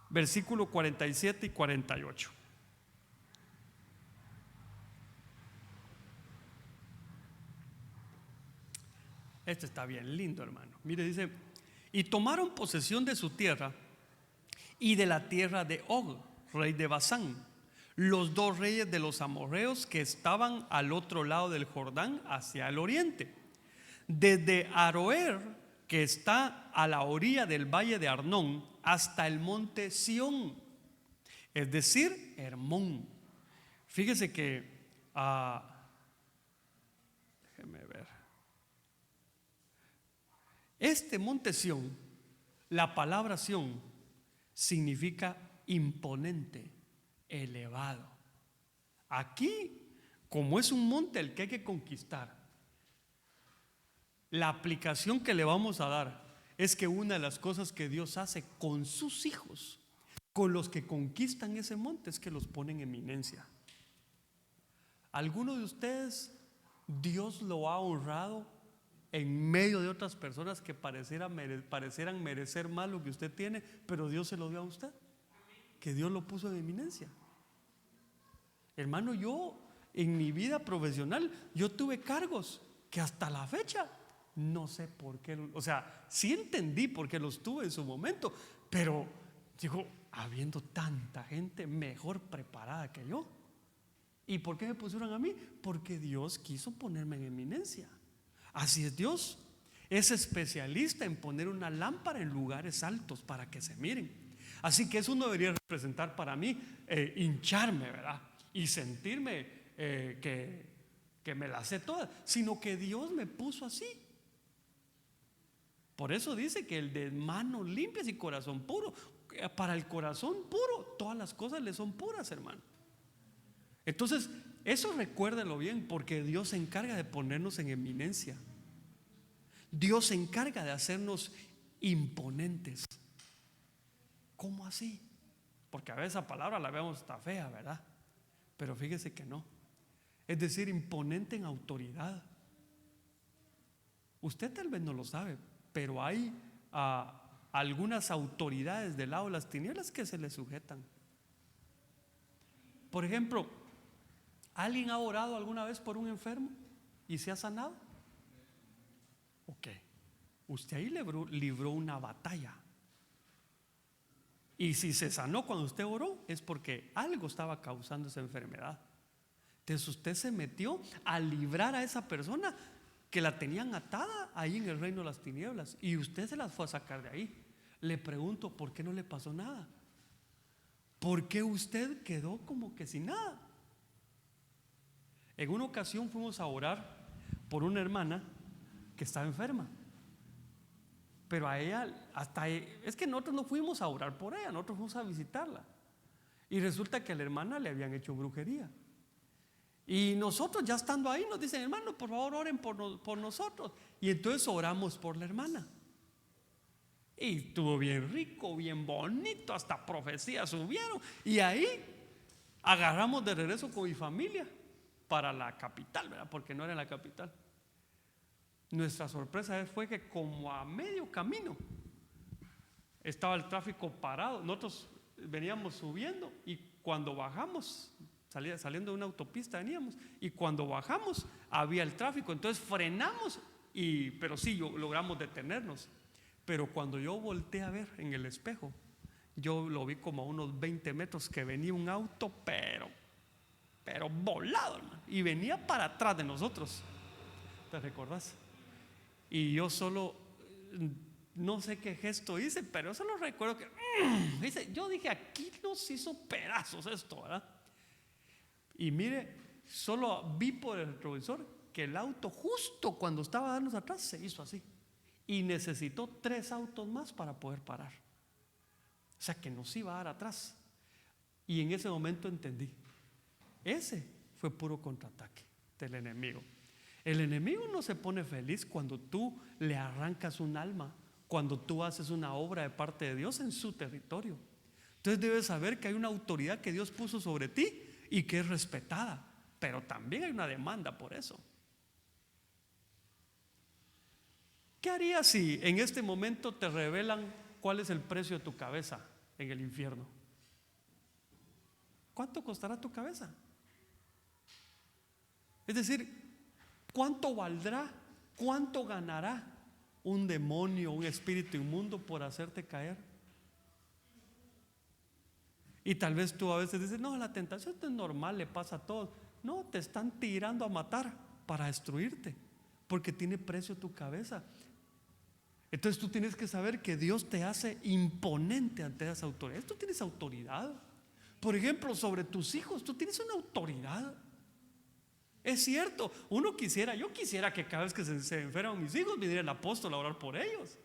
Speaker 1: versículo 47 y 48. Este está bien lindo, hermano. Mire, dice: y tomaron posesión de su tierra y de la tierra de Og, rey de Basán, los 2 reyes de los amorreos que estaban al otro lado del Jordán hacia el oriente, desde Aroer, que está a la orilla del valle de Arnón, hasta el monte Sión, es decir, Hermón. Fíjese que déjeme ver. Este monte Sión, la palabra Sión significa imponente, elevado. Aquí, como es un monte el que hay que conquistar, la aplicación que le vamos a dar es que una de las cosas que Dios hace con sus hijos, con los que conquistan ese monte, es que los pone en eminencia. ¿Alguno de ustedes Dios lo ha honrado en medio de otras personas que parecieran merecer más lo que usted tiene, pero Dios se lo dio a usted, que Dios lo puso en eminencia. Hermano, yo en mi vida profesional, yo tuve cargos que hasta la fecha no sé por qué, o sea, sí entendí por qué los tuve en su momento, pero digo, habiendo tanta gente mejor preparada que yo, ¿y por qué me pusieron a mí? Porque Dios quiso ponerme en eminencia. Así es Dios, es especialista en poner una lámpara en lugares altos para que se miren. Así que eso no debería representar para mí hincharme, ¿verdad? Y sentirme que me la sé toda, sino que Dios me puso así. Por eso dice que el de manos limpias y corazón puro, para el corazón puro todas las cosas le son puras, hermano. Entonces eso recuérdelo bien, porque Dios se encarga de ponernos en eminencia. Dios se encarga de hacernos imponentes. ¿Cómo así? Porque a veces esa palabra la vemos está fea, ¿verdad? Pero fíjese que no. Es decir, imponente en autoridad. Usted tal vez no lo sabe, pero hay algunas autoridades del lado de las tinieblas que se le sujetan. Por ejemplo, ¿alguien ha orado alguna vez por un enfermo y se ha sanado? Ok, usted ahí libró una batalla. Y si se sanó cuando usted oró, es porque algo estaba causando esa enfermedad. Entonces usted se metió a librar a esa persona que la tenían atada ahí en el reino de las tinieblas, y usted se las fue a sacar de ahí. Le pregunto, ¿por qué no le pasó nada? ¿Por qué usted quedó como que sin nada? En una ocasión fuimos a orar por una hermana que estaba enferma, pero a ella es que nosotros no fuimos a orar por ella, nosotros fuimos a visitarla, y resulta que a la hermana le habían hecho brujería. Y nosotros ya estando ahí nos dicen, hermano, por favor oren por nosotros. Y entonces oramos por la hermana. Y estuvo bien rico, bien bonito, hasta profecías subieron. Y ahí agarramos de regreso con mi familia para la capital, ¿verdad? Porque no era la capital. Nuestra sorpresa fue que como a medio camino estaba el tráfico parado. Nosotros veníamos subiendo y cuando bajamos, saliendo de una autopista veníamos, y cuando bajamos había el tráfico, entonces frenamos, pero sí logramos detenernos. Pero cuando yo volteé a ver en el espejo, yo lo vi como a unos 20 metros que venía un auto, pero volado, hermano, y venía para atrás de nosotros. ¿Te recordás? Y yo solo no sé qué gesto hice, pero solo recuerdo que yo dije, aquí nos hizo pedazos esto, ¿verdad? Y mire, solo vi por el retrovisor que el auto justo cuando estaba dándonos atrás se hizo así, y necesitó 3 autos más para poder parar. O sea que nos iba a dar atrás. Y en ese momento entendí, ese fue puro contraataque del enemigo. El enemigo no se pone feliz cuando tú le arrancas un alma, cuando tú haces una obra de parte de Dios en su territorio. Entonces debes saber que hay una autoridad que Dios puso sobre ti y que es respetada, pero también hay una demanda por eso. ¿Qué harías si en este momento te revelan cuál es el precio de tu cabeza en el infierno? ¿Cuánto costará tu cabeza? Es decir, ¿cuánto valdrá? ¿Cuánto ganará un demonio, un espíritu inmundo por hacerte caer? Y tal vez tú a veces dices, no, la tentación es normal, le pasa a todos. No, te están tirando a matar para destruirte, porque tiene precio tu cabeza. Entonces tú tienes que saber que Dios te hace imponente ante esa autoridad. Tú tienes autoridad. Por ejemplo, sobre tus hijos, tú tienes una autoridad. Es cierto, yo quisiera que cada vez que se enferman mis hijos viniera el apóstol a orar por ellos.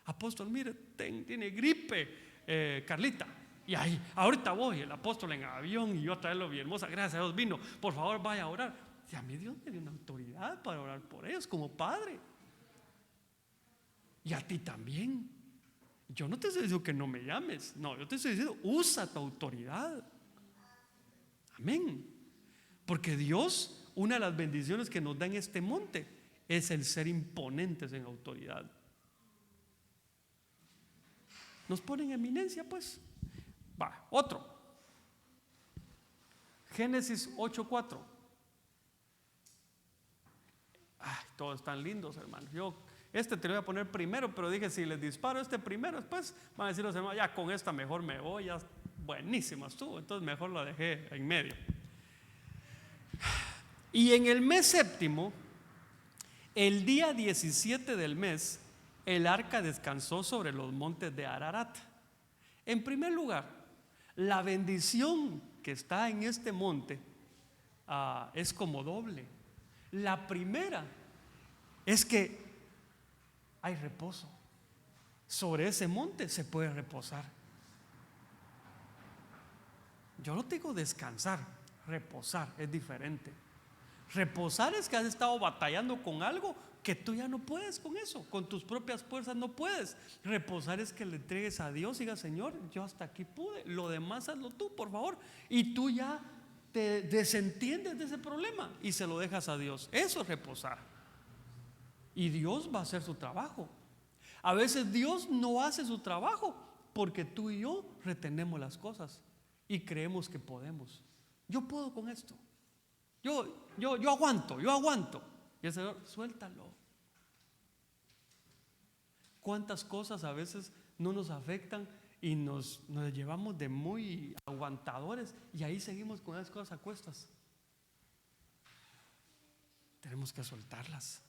Speaker 1: Apóstol, mire, tiene gripe, Carlita. Y ahí, ahorita voy, el apóstol en avión, y yo a traerlo bien hermosa, gracias a Dios vino, por favor vaya a orar. Y a mí Dios me dio una autoridad para orar por ellos como padre. Y a ti también. Yo no te estoy diciendo que no me llames, no, yo te estoy diciendo, usa tu autoridad. Amén. Porque Dios, una de las bendiciones que nos da en este monte es el ser imponentes en autoridad. Nos ponen en eminencia, pues. Va, otro. Génesis 8:4. Ay, todos están lindos, hermanos. Yo te lo voy a poner primero, pero dije, si les disparo primero, después van a decir los hermanos, ya con esta mejor me voy, ya buenísima estuvo, entonces mejor la dejé en medio. Y en el mes séptimo, el día 17 del mes, el arca descansó sobre los montes de Ararat. En primer lugar, la bendición que está en este monte es como doble. La primera es que hay reposo. Sobre ese monte se puede reposar. Yo no digo descansar, reposar es diferente. Reposar es que has estado batallando con algo que tú ya no puedes con eso, con tus propias fuerzas no puedes. Reposar es que le entregues a Dios y digas, Señor, yo hasta aquí pude, lo demás hazlo tú, por favor. Y tú ya te desentiendes de ese problema y se lo dejas a Dios. Eso es reposar. Y Dios va a hacer su trabajo. A veces Dios no hace su trabajo porque tú y yo retenemos las cosas y creemos que podemos. Yo puedo con esto. Yo aguanto. Y el Señor, suéltalo. ¿Cuántas cosas a veces no nos afectan y nos llevamos de muy aguantadores y ahí seguimos con esas cosas a cuestas? Tenemos que soltarlas.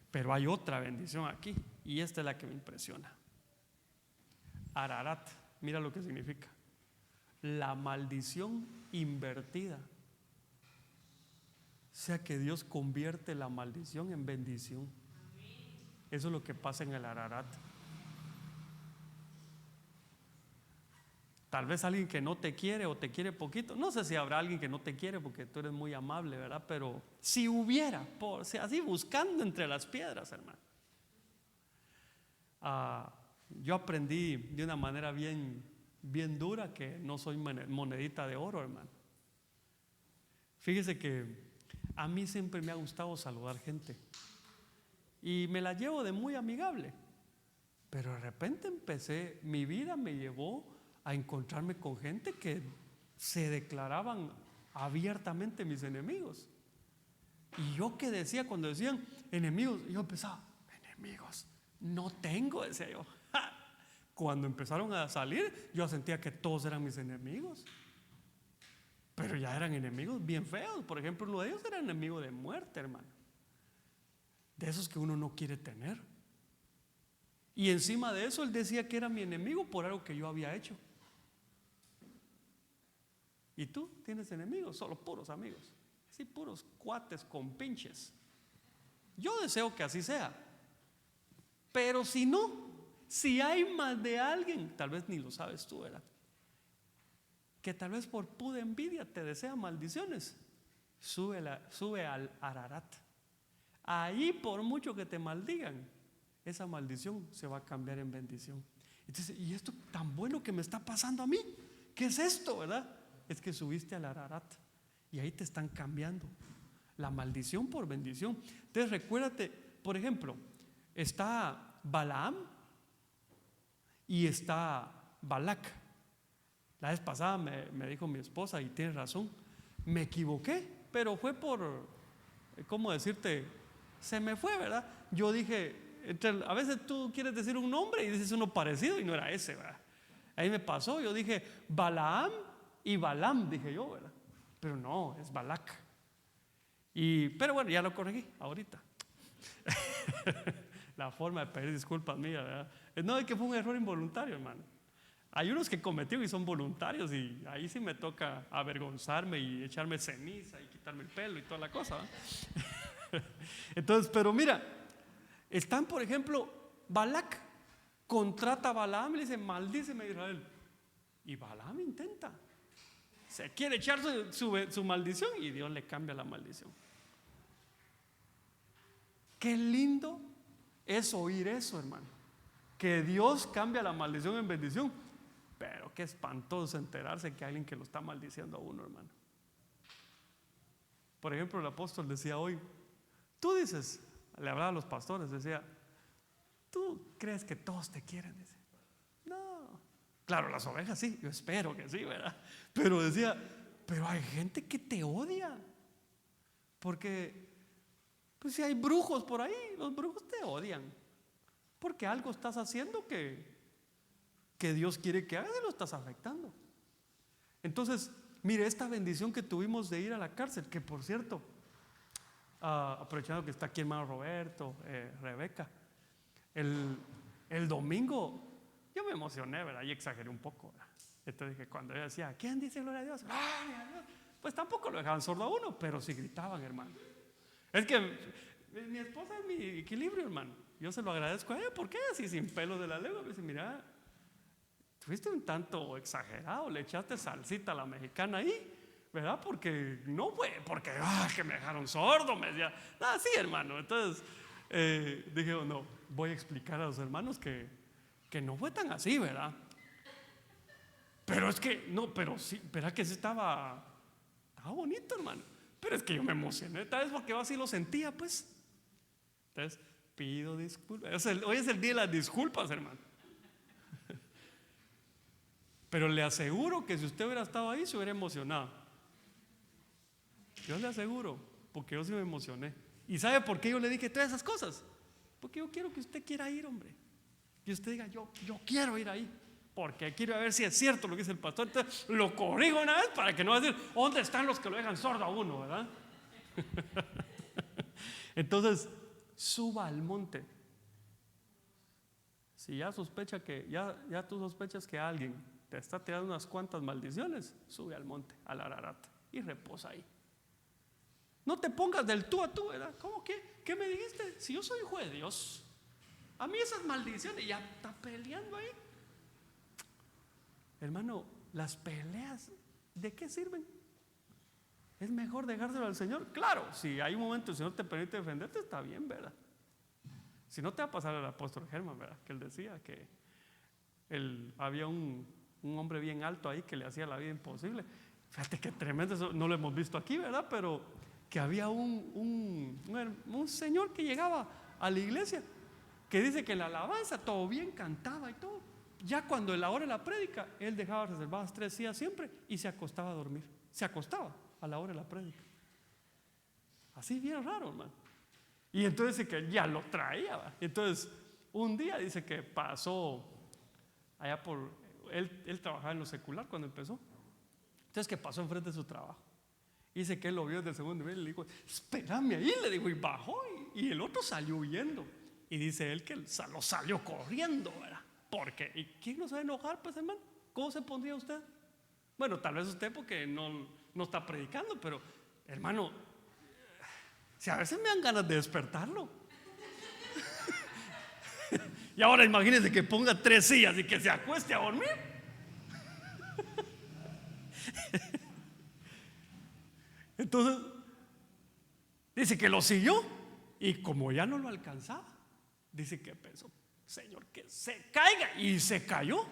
Speaker 1: Pero hay otra bendición aquí y esta es la que me impresiona. Ararat, mira lo que significa. La maldición invertida. O sea que Dios convierte la maldición en bendición. Eso es lo que pasa en el Ararat. Tal vez alguien que no te quiere o te quiere poquito. No sé si habrá alguien que no te quiere porque tú eres muy amable, ¿verdad? Pero si hubiera, así buscando entre las piedras, hermano. Yo aprendí de una manera bien dura que no soy monedita de oro, hermano. Fíjese que a mí siempre me ha gustado saludar gente y me la llevo de muy amigable, pero de repente mi vida me llevó a encontrarme con gente que se declaraban abiertamente mis enemigos. Y yo que decía, cuando decían enemigos, yo empezaba, enemigos, no tengo, decía yo. Cuando empezaron a salir, yo sentía que todos eran mis enemigos. Pero ya eran enemigos bien feos. Por ejemplo, uno de ellos era enemigo de muerte, hermano. De esos que uno no quiere tener. Y encima de eso, él decía que era mi enemigo por algo que yo había hecho. ¿Y tú tienes enemigos? Solo puros amigos. Sí, puros cuates con pinches. Yo deseo que así sea. Pero si no, si hay más de alguien, tal vez ni lo sabes tú, ¿verdad? Que tal vez por pura envidia te desea maldiciones. Sube al Ararat. Ahí, por mucho que te maldigan, esa maldición se va a cambiar en bendición. Entonces, ¿y esto tan bueno que me está pasando a mí? ¿Qué es esto, verdad? Es que subiste al Ararat y ahí te están cambiando la maldición por bendición. Entonces recuérdate, por ejemplo, está Balaam y está Balac. La vez pasada me dijo mi esposa, y tiene razón, me equivoqué, pero fue por, ¿cómo decirte? Se me fue, ¿verdad? Yo dije, a veces tú quieres decir un nombre y dices uno parecido y no era ese, ¿verdad? Ahí me pasó, yo dije Balaam y Balaam, dije yo, ¿verdad? Pero no, es Balac. Pero bueno, ya lo corregí ahorita. La forma de pedir disculpas mía, ¿verdad? No, es que fue un error involuntario, hermano. Hay unos que cometí y son voluntarios y ahí sí me toca avergonzarme y echarme ceniza y quitarme el pelo y toda la cosa, ¿verdad? Entonces, pero mira, están, por ejemplo, Balac contrata a Balaam y le dice, maldíceme a Israel. Y Balaam intenta. Se quiere echar su maldición y Dios le cambia la maldición. Qué lindo es oír eso, hermano. Que Dios cambia la maldición en bendición. Pero qué espantoso enterarse que hay alguien que lo está maldiciendo a uno, hermano. Por ejemplo, el apóstol decía hoy, tú dices, le hablaba a los pastores, decía, ¿tú crees que todos te quieren? Dice, no. Claro, las ovejas sí, yo espero que sí, ¿verdad? Pero decía, pero hay gente que te odia. Porque, pues si hay brujos por ahí, los brujos te odian. Porque algo estás haciendo que Dios quiere que hagas y lo estás afectando. Entonces, mire, esta bendición que tuvimos de ir a la cárcel, que por cierto, aprovechando que está aquí hermano Roberto, Rebeca, el domingo yo me emocioné, ¿verdad? Y exageré un poco, ¿verdad? Entonces dije, cuando ella decía, ¿quién dice gloria a Dios? ¡Gloria a Dios! Pues tampoco lo dejaban sordo a uno, pero sí gritaban, hermano. Es que mi esposa es mi equilibrio, hermano. Yo se lo agradezco a ella, porque ella así sin pelo de la lengua me dice, mira, fuiste un tanto exagerado, le echaste salsita a la mexicana ahí, ¿verdad? Porque no fue, porque que me dejaron sordo, me decía, sí, hermano. Entonces dije, no, voy a explicar a los hermanos que no fue tan así, ¿verdad? Pero es que, no, pero sí, ¿verdad que sí estaba bonito, hermano? Pero es que yo me emocioné, tal vez porque yo así lo sentía, pues. Entonces, pido disculpas. Hoy es el día de las disculpas, hermano. Pero le aseguro que si usted hubiera estado ahí, se hubiera emocionado. Yo le aseguro, porque yo sí me emocioné. ¿Y sabe por qué yo le dije todas esas cosas? Porque yo quiero que usted quiera ir, hombre. Que usted diga, yo quiero ir ahí, porque quiero ver si es cierto lo que dice el pastor. Entonces lo corrijo una vez para que no va a decir, ¿dónde están los que lo dejan sordo a uno, verdad? Entonces, suba al monte. Si ya sospecha que ya tú sospechas que alguien te está tirando unas cuantas maldiciones, sube al monte, al Ararat, y reposa ahí. No te pongas del tú a tú, ¿verdad? ¿Cómo que? ¿Qué me dijiste? Si yo soy hijo de Dios, a mí esas maldiciones, ya está peleando ahí. Hermano, las peleas, ¿de qué sirven? Es mejor dejárselo al Señor. Claro, si hay un momento el Señor te permite defenderte, está bien, ¿verdad? Si no, te va a pasar al apóstol Germán, ¿verdad? Que él decía que había un hombre bien alto ahí que le hacía la vida imposible. Fíjate que tremendo, eso no lo hemos visto aquí, ¿verdad? Pero que había un señor que llegaba a la iglesia, que dice que en la alabanza todo bien cantaba y todo. Ya cuando en la hora de la prédica, él dejaba reservadas 3 sillas siempre y se acostaba a dormir. Se acostaba a la hora de la prédica. Así bien raro, hermano. Y entonces dice que ya lo traía, ¿va? Entonces un día dice que pasó allá por él trabajaba en lo secular cuando empezó. Entonces que pasó enfrente de su trabajo. Dice que él lo vio desde el segundo nivel y le dijo, espérame ahí, le dijo, y bajó y el otro salió huyendo. Y dice él que lo salió corriendo, ¿verdad? ¿Por qué? ¿Y quién no se va a enojar, pues, hermano? ¿Cómo se pondría usted? Bueno, tal vez usted porque no está predicando, pero, hermano, si a veces me dan ganas de despertarlo. Y ahora imagínense que ponga 3 sillas y que se acueste a dormir. Entonces, dice que lo siguió y como ya no lo alcanzaba, dice que pensó, Señor, que se caiga, y se cayó.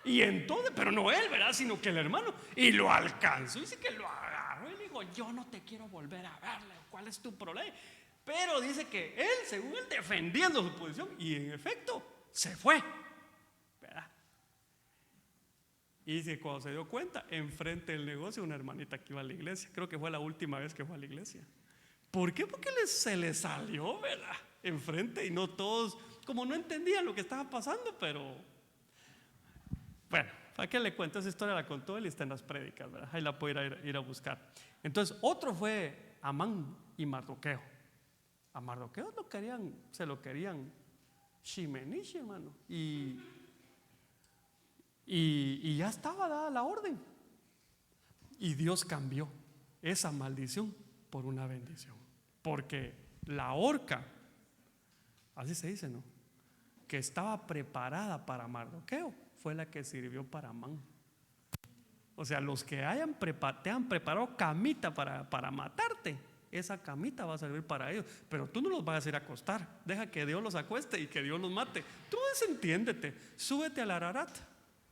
Speaker 1: Y entonces, pero no él, ¿verdad? Sino que el hermano, y lo alcanzó. Dice que lo agarró y le dijo, yo no te quiero volver a verle, ¿cuál es tu problema? Pero dice que él, según él, defendiendo su posición, y en efecto se fue, ¿verdad? Y dice, cuando se dio cuenta, enfrente del negocio, una hermanita que iba a la iglesia. Creo que fue la última vez que fue a la iglesia. ¿Por qué? Porque se le salió, ¿verdad? Enfrente, y no todos, como no entendían lo que estaba pasando, pero bueno, ¿para qué le cuento? Esa historia la contó él y está en las prédicas, ¿verdad? Ahí la puede ir a buscar. Entonces, otro fue Amán y Mardoqueo. A Mardoqueo se lo querían shimenishi, hermano. Y ya estaba dada la orden. Y Dios cambió esa maldición por una bendición. Porque la horca, así se dice, ¿no?, que estaba preparada para Mardoqueo, fue la que sirvió para Amán. O sea, los que te han preparado camita para matarte, esa camita va a servir para ellos. Pero tú no los vas a ir a acostar. Deja que Dios los acueste y que Dios los mate. Tú desentiéndete, súbete al Ararat,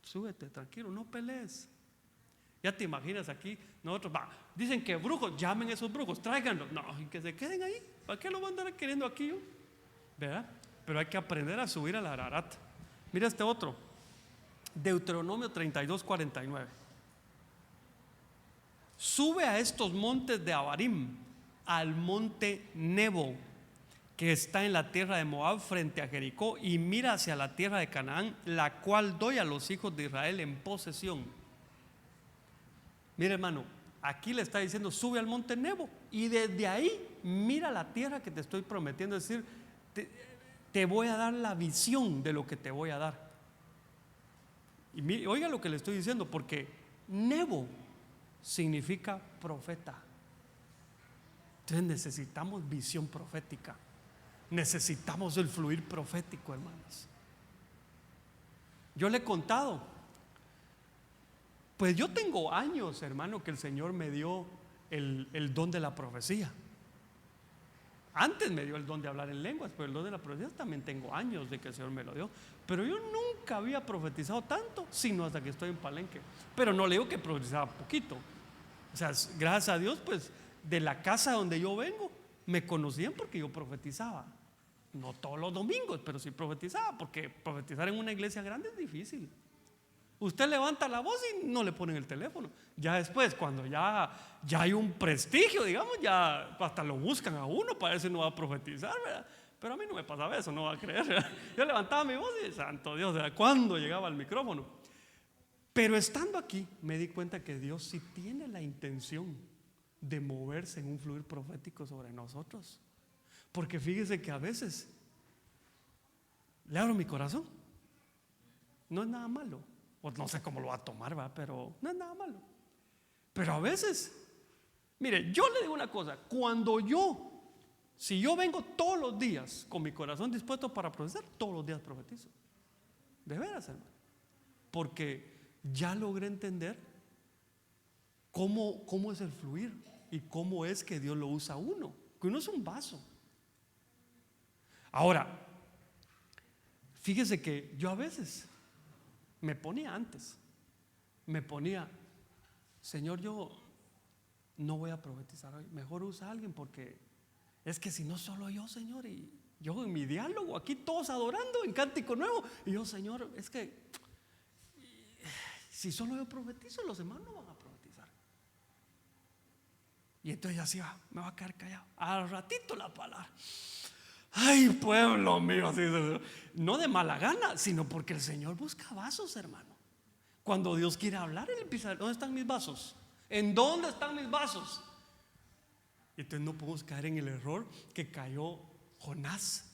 Speaker 1: súbete, tranquilo, no pelees. Ya te imaginas aquí, nosotros, dicen que brujos, llamen a esos brujos, tráiganlos. No, y que se queden ahí. ¿Para qué lo van a andar queriendo aquí yo? ¿Verdad? Pero hay que aprender a subir al Ararat. Mira este otro, Deuteronomio 32:49. Sube a estos montes de Abarim, al monte Nebo, que está en la tierra de Moab frente a Jericó, y mira hacia la tierra de Canaán, la cual doy a los hijos de Israel en posesión. Mira, hermano, aquí le está diciendo: sube al monte Nebo y desde ahí mira la tierra que te estoy prometiendo. Es decir, te voy a dar la visión de lo que te voy a dar. Y oiga lo que le estoy diciendo, porque Nebo significa profeta. Entonces necesitamos visión profética, necesitamos el fluir profético, hermanos. Yo le he contado, pues yo tengo años, hermano, que el Señor me dio el don de la profecía. Antes me dio el don de hablar en lenguas, pero el don de la profecía también tengo años de que el Señor me lo dio. Pero yo nunca había profetizado tanto, sino hasta que estoy en Palenque. Pero no le digo que profetizaba poquito. O sea, gracias a Dios, pues de la casa donde yo vengo, me conocían porque yo profetizaba. No todos los domingos, pero sí profetizaba, porque profetizar en una iglesia grande es difícil. Usted levanta la voz y no le ponen el teléfono. Ya después, cuando ya hay un prestigio, digamos, ya hasta lo buscan a uno para ver si no va a profetizar, ¿verdad? Pero a mí no me pasaba eso, no va a creer, ¿verdad? Yo levantaba mi voz y santo Dios, ¿verdad? Cuando llegaba al micrófono. Pero estando aquí me di cuenta que Dios sí tiene la intención de moverse en un fluir profético sobre nosotros. Porque fíjese que a veces le abro mi corazón. No es nada malo. Pues no sé cómo lo va a tomar, ¿va? Pero no es nada malo. Pero a veces, mire, yo le digo una cosa: si yo vengo todos los días con mi corazón dispuesto para profetizar, todos los días profetizo. De veras, hermano. Porque ya logré entender cómo es el fluir y cómo es que Dios lo usa a uno. Que uno es un vaso. Ahora, fíjese que yo a veces me ponía, Señor, yo no voy a profetizar hoy, mejor usa a alguien, porque es que si no solo yo, Señor, y yo en mi diálogo aquí todos adorando en cántico nuevo, y yo, Señor, es que si solo yo profetizo, los demás no van a profetizar. Y entonces así me va a quedar callado. Al ratito la palabra: ay, pueblo mío, así, no de mala gana, sino porque el Señor busca vasos, hermano. Cuando Dios quiere hablar, Él empieza a decir: ¿dónde están mis vasos? ¿En dónde están mis vasos? Y entonces no podemos caer en el error que cayó Jonás.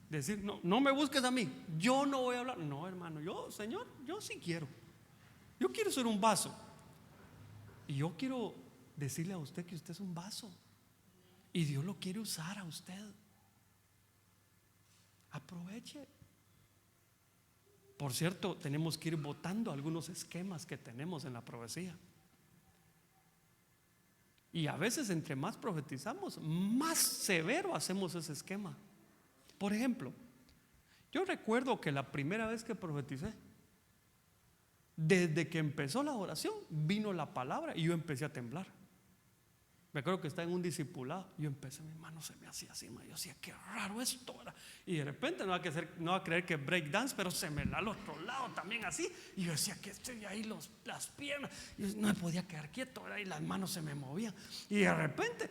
Speaker 1: Decir: no me busques a mí, yo no voy a hablar. No, hermano, Señor, yo sí quiero. Yo quiero ser un vaso. Y yo quiero decirle a usted que usted es un vaso. Y Dios lo quiere usar a usted. Aproveche. Por cierto, tenemos que ir botando algunos esquemas que tenemos en la profecía. Y a veces, entre más profetizamos, más severo hacemos ese esquema. Por ejemplo, yo recuerdo que la primera vez que profeticé, desde que empezó la oración, vino la palabra y yo empecé a temblar. Me acuerdo que estaba en un discipulado. Yo empecé, mi mano se me hacía así, yo decía: qué raro esto, ¿verdad? Y de repente no va a creer que break dance, pero se me da al otro lado también así. Y yo decía: que estoy ahí, las piernas. Y no me podía quedar quieto, ¿verdad? Y las manos se me movían. Y de repente,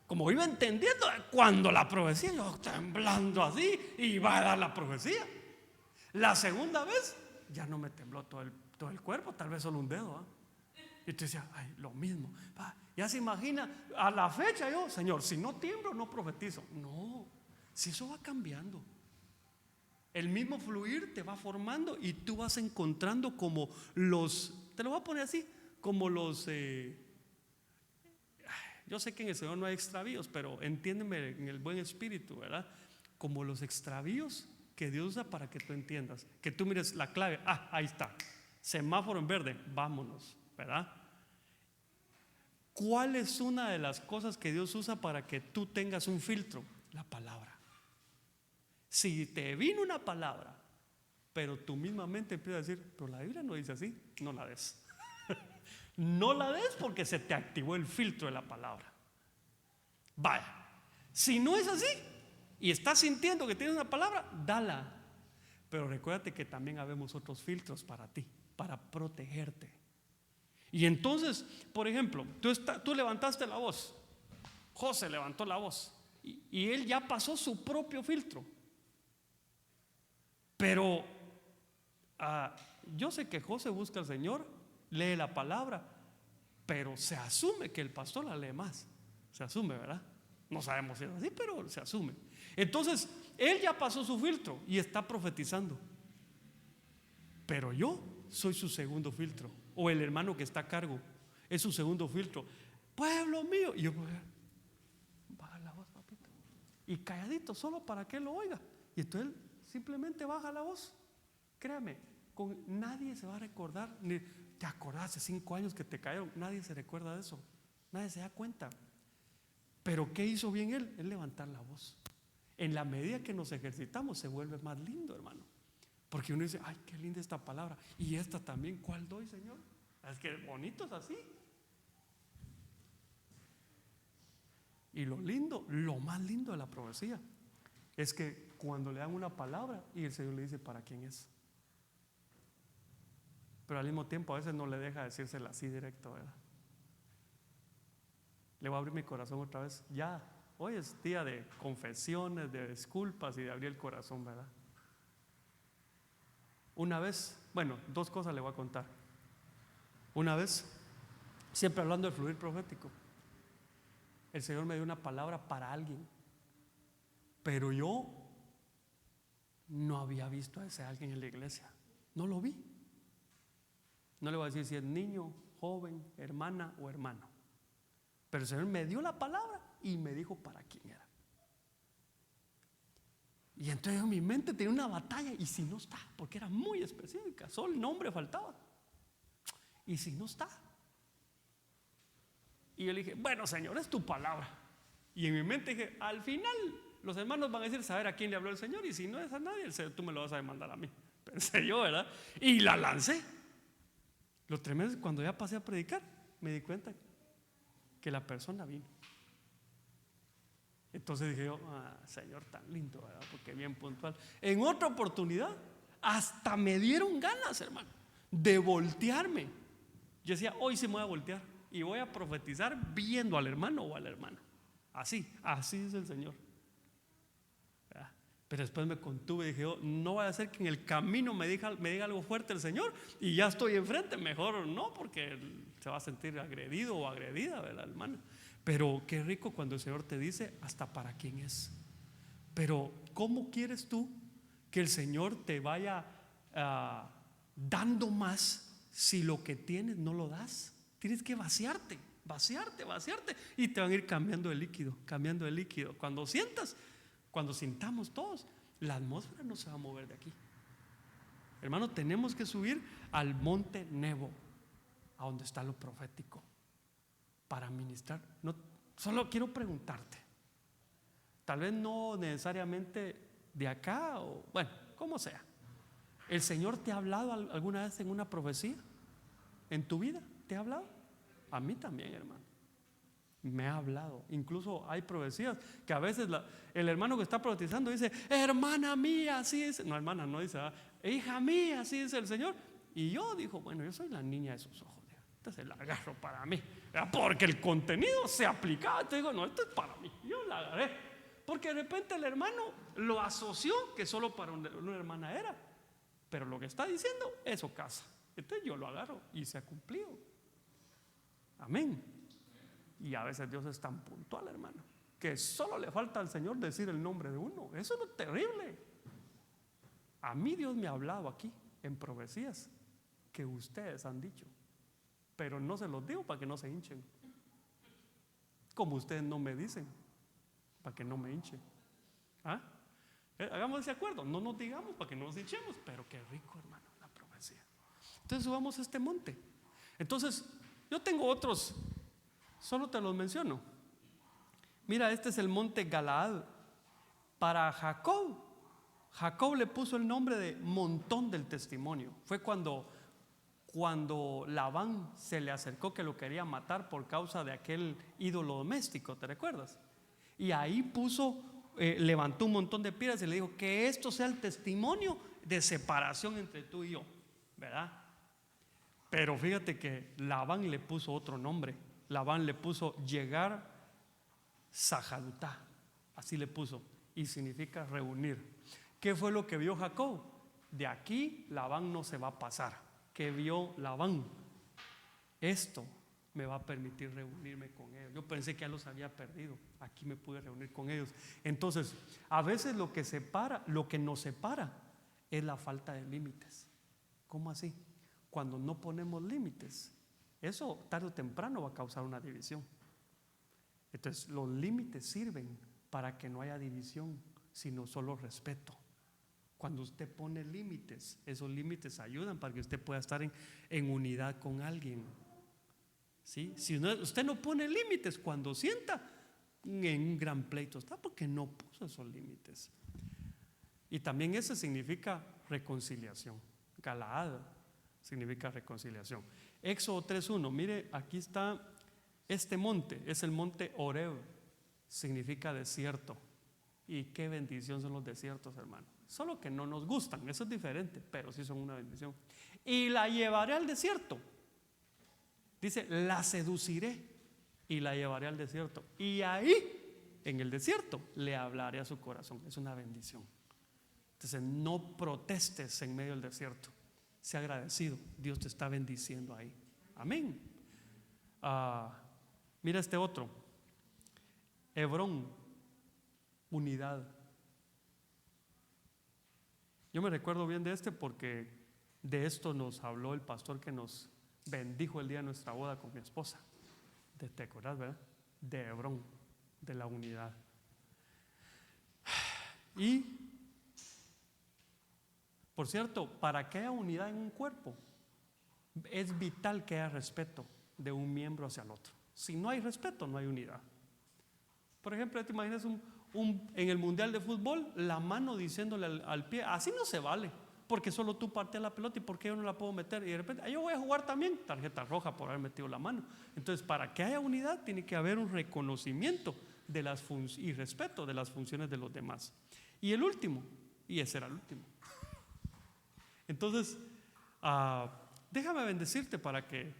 Speaker 1: como iba entendiendo, cuando la profecía, yo temblando así, y iba a dar la profecía. La segunda vez, ya no me tembló todo el cuerpo, tal vez solo un dedo, Y tú decías: ay, lo mismo. Ya se imagina, a la fecha yo: Señor, si no tiemblo, no profetizo. No, si eso va cambiando. El mismo fluir te va formando y tú vas encontrando como te lo voy a poner así, como yo sé que en el Señor no hay extravíos, pero entiéndeme en el buen espíritu, ¿verdad? Como los extravíos que Dios usa para que tú entiendas, que tú mires la clave: ahí está, semáforo en verde, vámonos, ¿verdad? ¿Cuál es una de las cosas que Dios usa para que tú tengas un filtro? La palabra. Si te vino una palabra, pero tu misma mente empieza a decir: pero la Biblia no dice así, no la des. No la des porque se te activó el filtro de la palabra. Vaya, si no es así y estás sintiendo que tienes una palabra, dala. Pero recuérdate que también habemos otros filtros para ti, para protegerte. Y entonces, por ejemplo, tú levantaste la voz, José levantó la voz y él ya pasó su propio filtro. Pero yo sé que José busca al Señor, lee la palabra, pero se asume que el pastor la lee más. Se asume, ¿verdad? No sabemos si es así, pero se asume. Entonces, él ya pasó su filtro y está profetizando. Pero yo soy su segundo filtro. O el hermano que está a cargo es su segundo filtro. Pueblo mío. Y yo voy a bajar la voz, papito. Y calladito, solo para que él lo oiga. Y entonces él simplemente baja la voz. Créame, nadie se va a recordar. Ni te acordás hace 5 años que te cayeron. Nadie se recuerda de eso. Nadie se da cuenta. Pero ¿qué hizo bien él? Es levantar la voz. En la medida que nos ejercitamos se vuelve más lindo, hermano. Porque uno dice, ay, qué linda esta palabra. Y esta también, ¿cuál doy, Señor? Es que bonito es así. Y lo lindo, lo más lindo de la profecía es que cuando le dan una palabra y el Señor le dice para quién es. Pero al mismo tiempo a veces no le deja decírsela así directo, ¿verdad? Le voy a abrir mi corazón otra vez. Ya, hoy es día de confesiones, de disculpas y de abrir el corazón, ¿verdad? Una vez, bueno, 2 cosas le voy a contar. Una vez, siempre hablando del fluir profético, el Señor me dio una palabra para alguien, pero yo no había visto a ese alguien en la iglesia. No lo vi. No le voy a decir si es niño, joven, hermana o hermano. Pero el Señor me dio la palabra y me dijo para quién era. Y entonces en mi mente tenía una batalla. ¿Y si no está? Porque era muy específica, solo el nombre faltaba. ¿Y si no está? Y yo le dije, bueno, Señor, es tu palabra. Y en mi mente dije, al final los hermanos van a decir, saber a quién le habló el Señor. Y si no es a nadie, el Señor, tú me lo vas a demandar a mí. Pensé yo, ¿verdad? Y la lancé. Lo tremendo es que cuando ya pasé a predicar, me di cuenta que la persona vino. Entonces dije yo, Señor, tan lindo, ¿verdad? Porque bien puntual. En otra oportunidad, hasta me dieron ganas, hermano, de voltearme. Yo decía, hoy sí me voy a voltear y voy a profetizar viendo al hermano o a la hermana. Así es el Señor. ¿Verdad? Pero después me contuve y dije, no vaya a ser que en el camino me diga algo fuerte el Señor y ya estoy enfrente. Mejor no, porque se va a sentir agredido o agredida, ¿verdad, hermana? Pero qué rico cuando el Señor te dice hasta para quién es. Pero ¿cómo quieres tú que el Señor te vaya dando más si lo que tienes no lo das? Tienes que vaciarte y te van a ir cambiando el líquido. Cuando sintamos todos, la atmósfera no se va a mover de aquí. Hermano, tenemos que subir al monte Nebo, a donde está lo profético, para ministrar. No, solo quiero preguntarte, tal vez no necesariamente de acá, o bueno, como sea. ¿El Señor te ha hablado alguna vez en una profecía? ¿En tu vida te ha hablado? A mí también, hermano. Me ha hablado. Incluso hay profecías que a veces el hermano que está profetizando dice, hermana mía, así es. No, hermana, no dice, hija mía, así dice el Señor. Y yo digo, bueno, yo soy la niña de sus ojos. Entonces la agarro para mí, porque el contenido se aplicaba. Te digo, no, esto es para mí. Yo la agarré, porque de repente el hermano lo asoció que solo para una hermana era, pero lo que está diciendo, eso casa. Entonces yo lo agarro y se ha cumplido. Amén. Y a veces Dios es tan puntual, hermano, que solo le falta al Señor decir el nombre de uno. Eso es lo terrible. A mí Dios me ha hablado aquí en profecías que ustedes han dicho, pero no se los digo para que no se hinchen, como ustedes no me dicen, para que no me hinchen. Hagamos ese acuerdo, no nos digamos para que no nos hinchemos. Pero qué rico, hermano, la profecía. Entonces subamos a este monte. Entonces yo tengo otros, solo te los menciono. Mira, este es el monte Galaad. Para Jacob le puso el nombre de montón del testimonio. Fue cuando cuando Labán se le acercó que lo quería matar por causa de aquel ídolo doméstico, ¿te recuerdas? Y ahí levantó un montón de piedras y le dijo que esto sea el testimonio de separación entre tú y yo, ¿verdad? Pero fíjate que Labán le puso otro nombre. Labán le puso Yegar Sahadutá, así le puso, y significa reunir. ¿Qué fue lo que vio Jacob? De aquí Labán no se va a pasar. ¿Qué vio Labán? Esto me va a permitir reunirme con ellos. Yo pensé que ya los había perdido, aquí me pude reunir con ellos. Entonces, a veces lo que nos separa es la falta de límites. ¿Cómo así? Cuando no ponemos límites, eso tarde o temprano va a causar una división. Entonces, los límites sirven para que no haya división, sino solo respeto. Cuando usted pone límites, esos límites ayudan para que usted pueda estar en unidad con alguien. ¿Sí? Si usted no pone límites, cuando sienta en un gran pleito está porque no puso esos límites. Y también eso significa reconciliación. Galaad significa reconciliación. Éxodo 3:1, mire, aquí está este monte, es el monte Horeb, significa desierto. Y qué bendición son los desiertos, hermano. Solo que no nos gustan, eso es diferente, pero sí son una bendición. Y la llevaré al desierto. Dice, la seduciré y la llevaré al desierto. Y ahí, en el desierto, le hablaré a su corazón. Es una bendición. Entonces, no protestes en medio del desierto. Sea agradecido. Dios te está bendiciendo ahí. Amén. Mira este otro. Hebrón, unidad. Yo me recuerdo bien de este porque de esto nos habló el pastor que nos bendijo el día de nuestra boda con mi esposa. ¿Te acordás, verdad? De Hebrón, de la unidad. Y, por cierto, para que haya unidad en un cuerpo, es vital que haya respeto de un miembro hacia el otro. Si no hay respeto, no hay unidad. Por ejemplo, te imaginas en el mundial de fútbol, la mano diciéndole al pie, así no se vale, porque solo tú pateas la pelota y porque yo no la puedo meter, y de repente yo voy a jugar también, tarjeta roja por haber metido la mano. Entonces, para que haya unidad tiene que haber un reconocimiento de y respeto de las funciones de los demás. Y el último, y ese era el último. Entonces, déjame bendecirte para que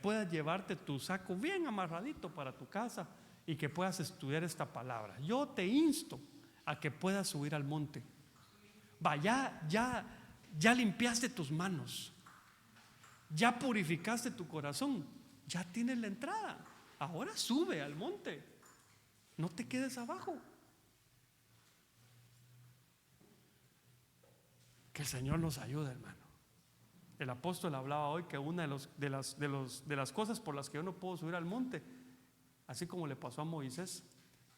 Speaker 1: puedas llevarte tu saco bien amarradito para tu casa y que puedas estudiar esta palabra. Yo te insto a que puedas subir al monte. Ya limpiaste tus manos, ya purificaste tu corazón, ya tienes la entrada. Ahora sube al monte, no te quedes abajo. Que el Señor nos ayude, hermano. El apóstol hablaba hoy que una de las cosas por las que yo no puedo subir al monte, así como le pasó a Moisés,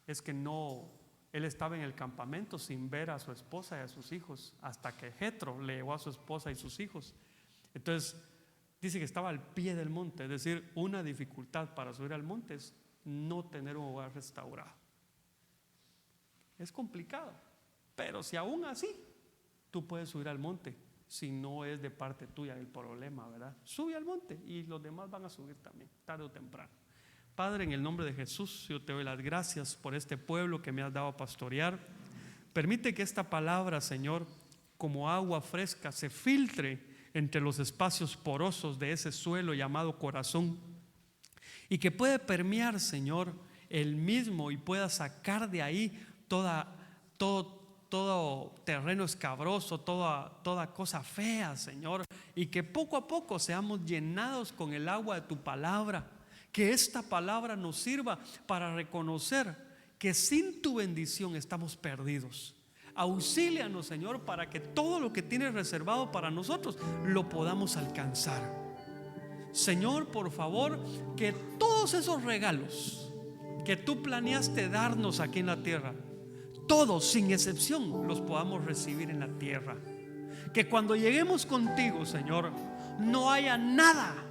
Speaker 1: es que él estaba en el campamento sin ver a su esposa y a sus hijos, hasta que Jetro le llevó a su esposa y sus hijos. Entonces dice que estaba al pie del monte. Es decir, una dificultad para subir al monte es no tener un hogar restaurado. Es complicado, pero si aún así tú puedes subir al monte, si no es de parte tuya el problema, ¿verdad? Sube al monte y los demás van a subir también, tarde o temprano. Padre, en el nombre de Jesús, yo te doy las gracias por este pueblo que me has dado a pastorear. Permite que esta palabra, Señor, como agua fresca, se filtre entre los espacios porosos de ese suelo llamado corazón, y que pueda permear, Señor, el mismo, y pueda sacar de ahí todo terreno escabroso, toda cosa fea, Señor, y que poco a poco seamos llenados con el agua de tu palabra. Que esta palabra nos sirva para reconocer que sin tu bendición estamos perdidos. Auxílianos, Señor, para que todo lo que tienes reservado para nosotros lo podamos alcanzar. Señor, por favor, que todos esos regalos que tú planeaste darnos aquí en la tierra, todos sin excepción, los podamos recibir en la tierra. Que cuando lleguemos contigo, Señor, no haya nada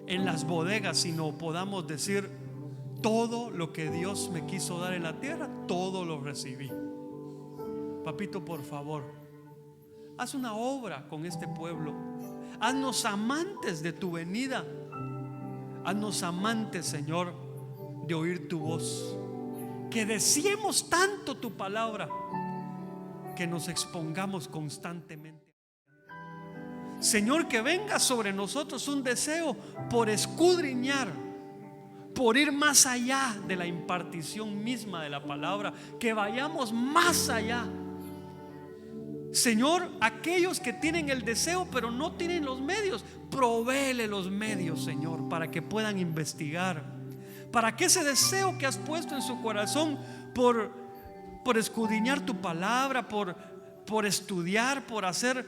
Speaker 1: en las bodegas, sino podamos decir: todo lo que Dios me quiso dar en la tierra, todo lo recibí. Papito, por favor, haz una obra con este pueblo. Haznos amantes de tu venida. Haznos amantes, Señor, de oír tu voz. Que deseemos tanto tu palabra que nos expongamos constantemente. Señor, que venga sobre nosotros un deseo por escudriñar, por ir más allá de la impartición misma de la palabra, que vayamos más allá. Señor, aquellos que tienen el deseo pero no tienen los medios, provéele los medios, Señor, para que puedan investigar, para que ese deseo que has puesto en su corazón por escudriñar tu palabra, por estudiar, por hacer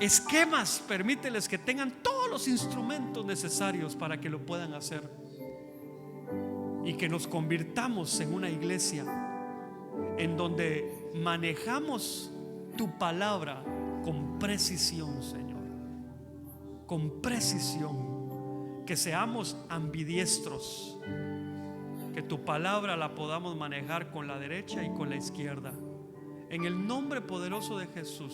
Speaker 1: esquemas, permíteles que tengan todos los instrumentos necesarios para que lo puedan hacer, y que nos convirtamos en una iglesia en donde manejamos tu palabra con precisión, Señor, con precisión, que seamos ambidiestros, que tu palabra la podamos manejar con la derecha y con la izquierda. En el nombre poderoso de Jesús,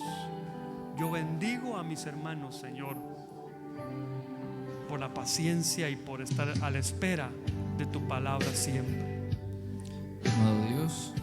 Speaker 1: yo bendigo a mis hermanos, Señor, por la paciencia y por estar a la espera de tu palabra siempre.
Speaker 2: Amado Dios,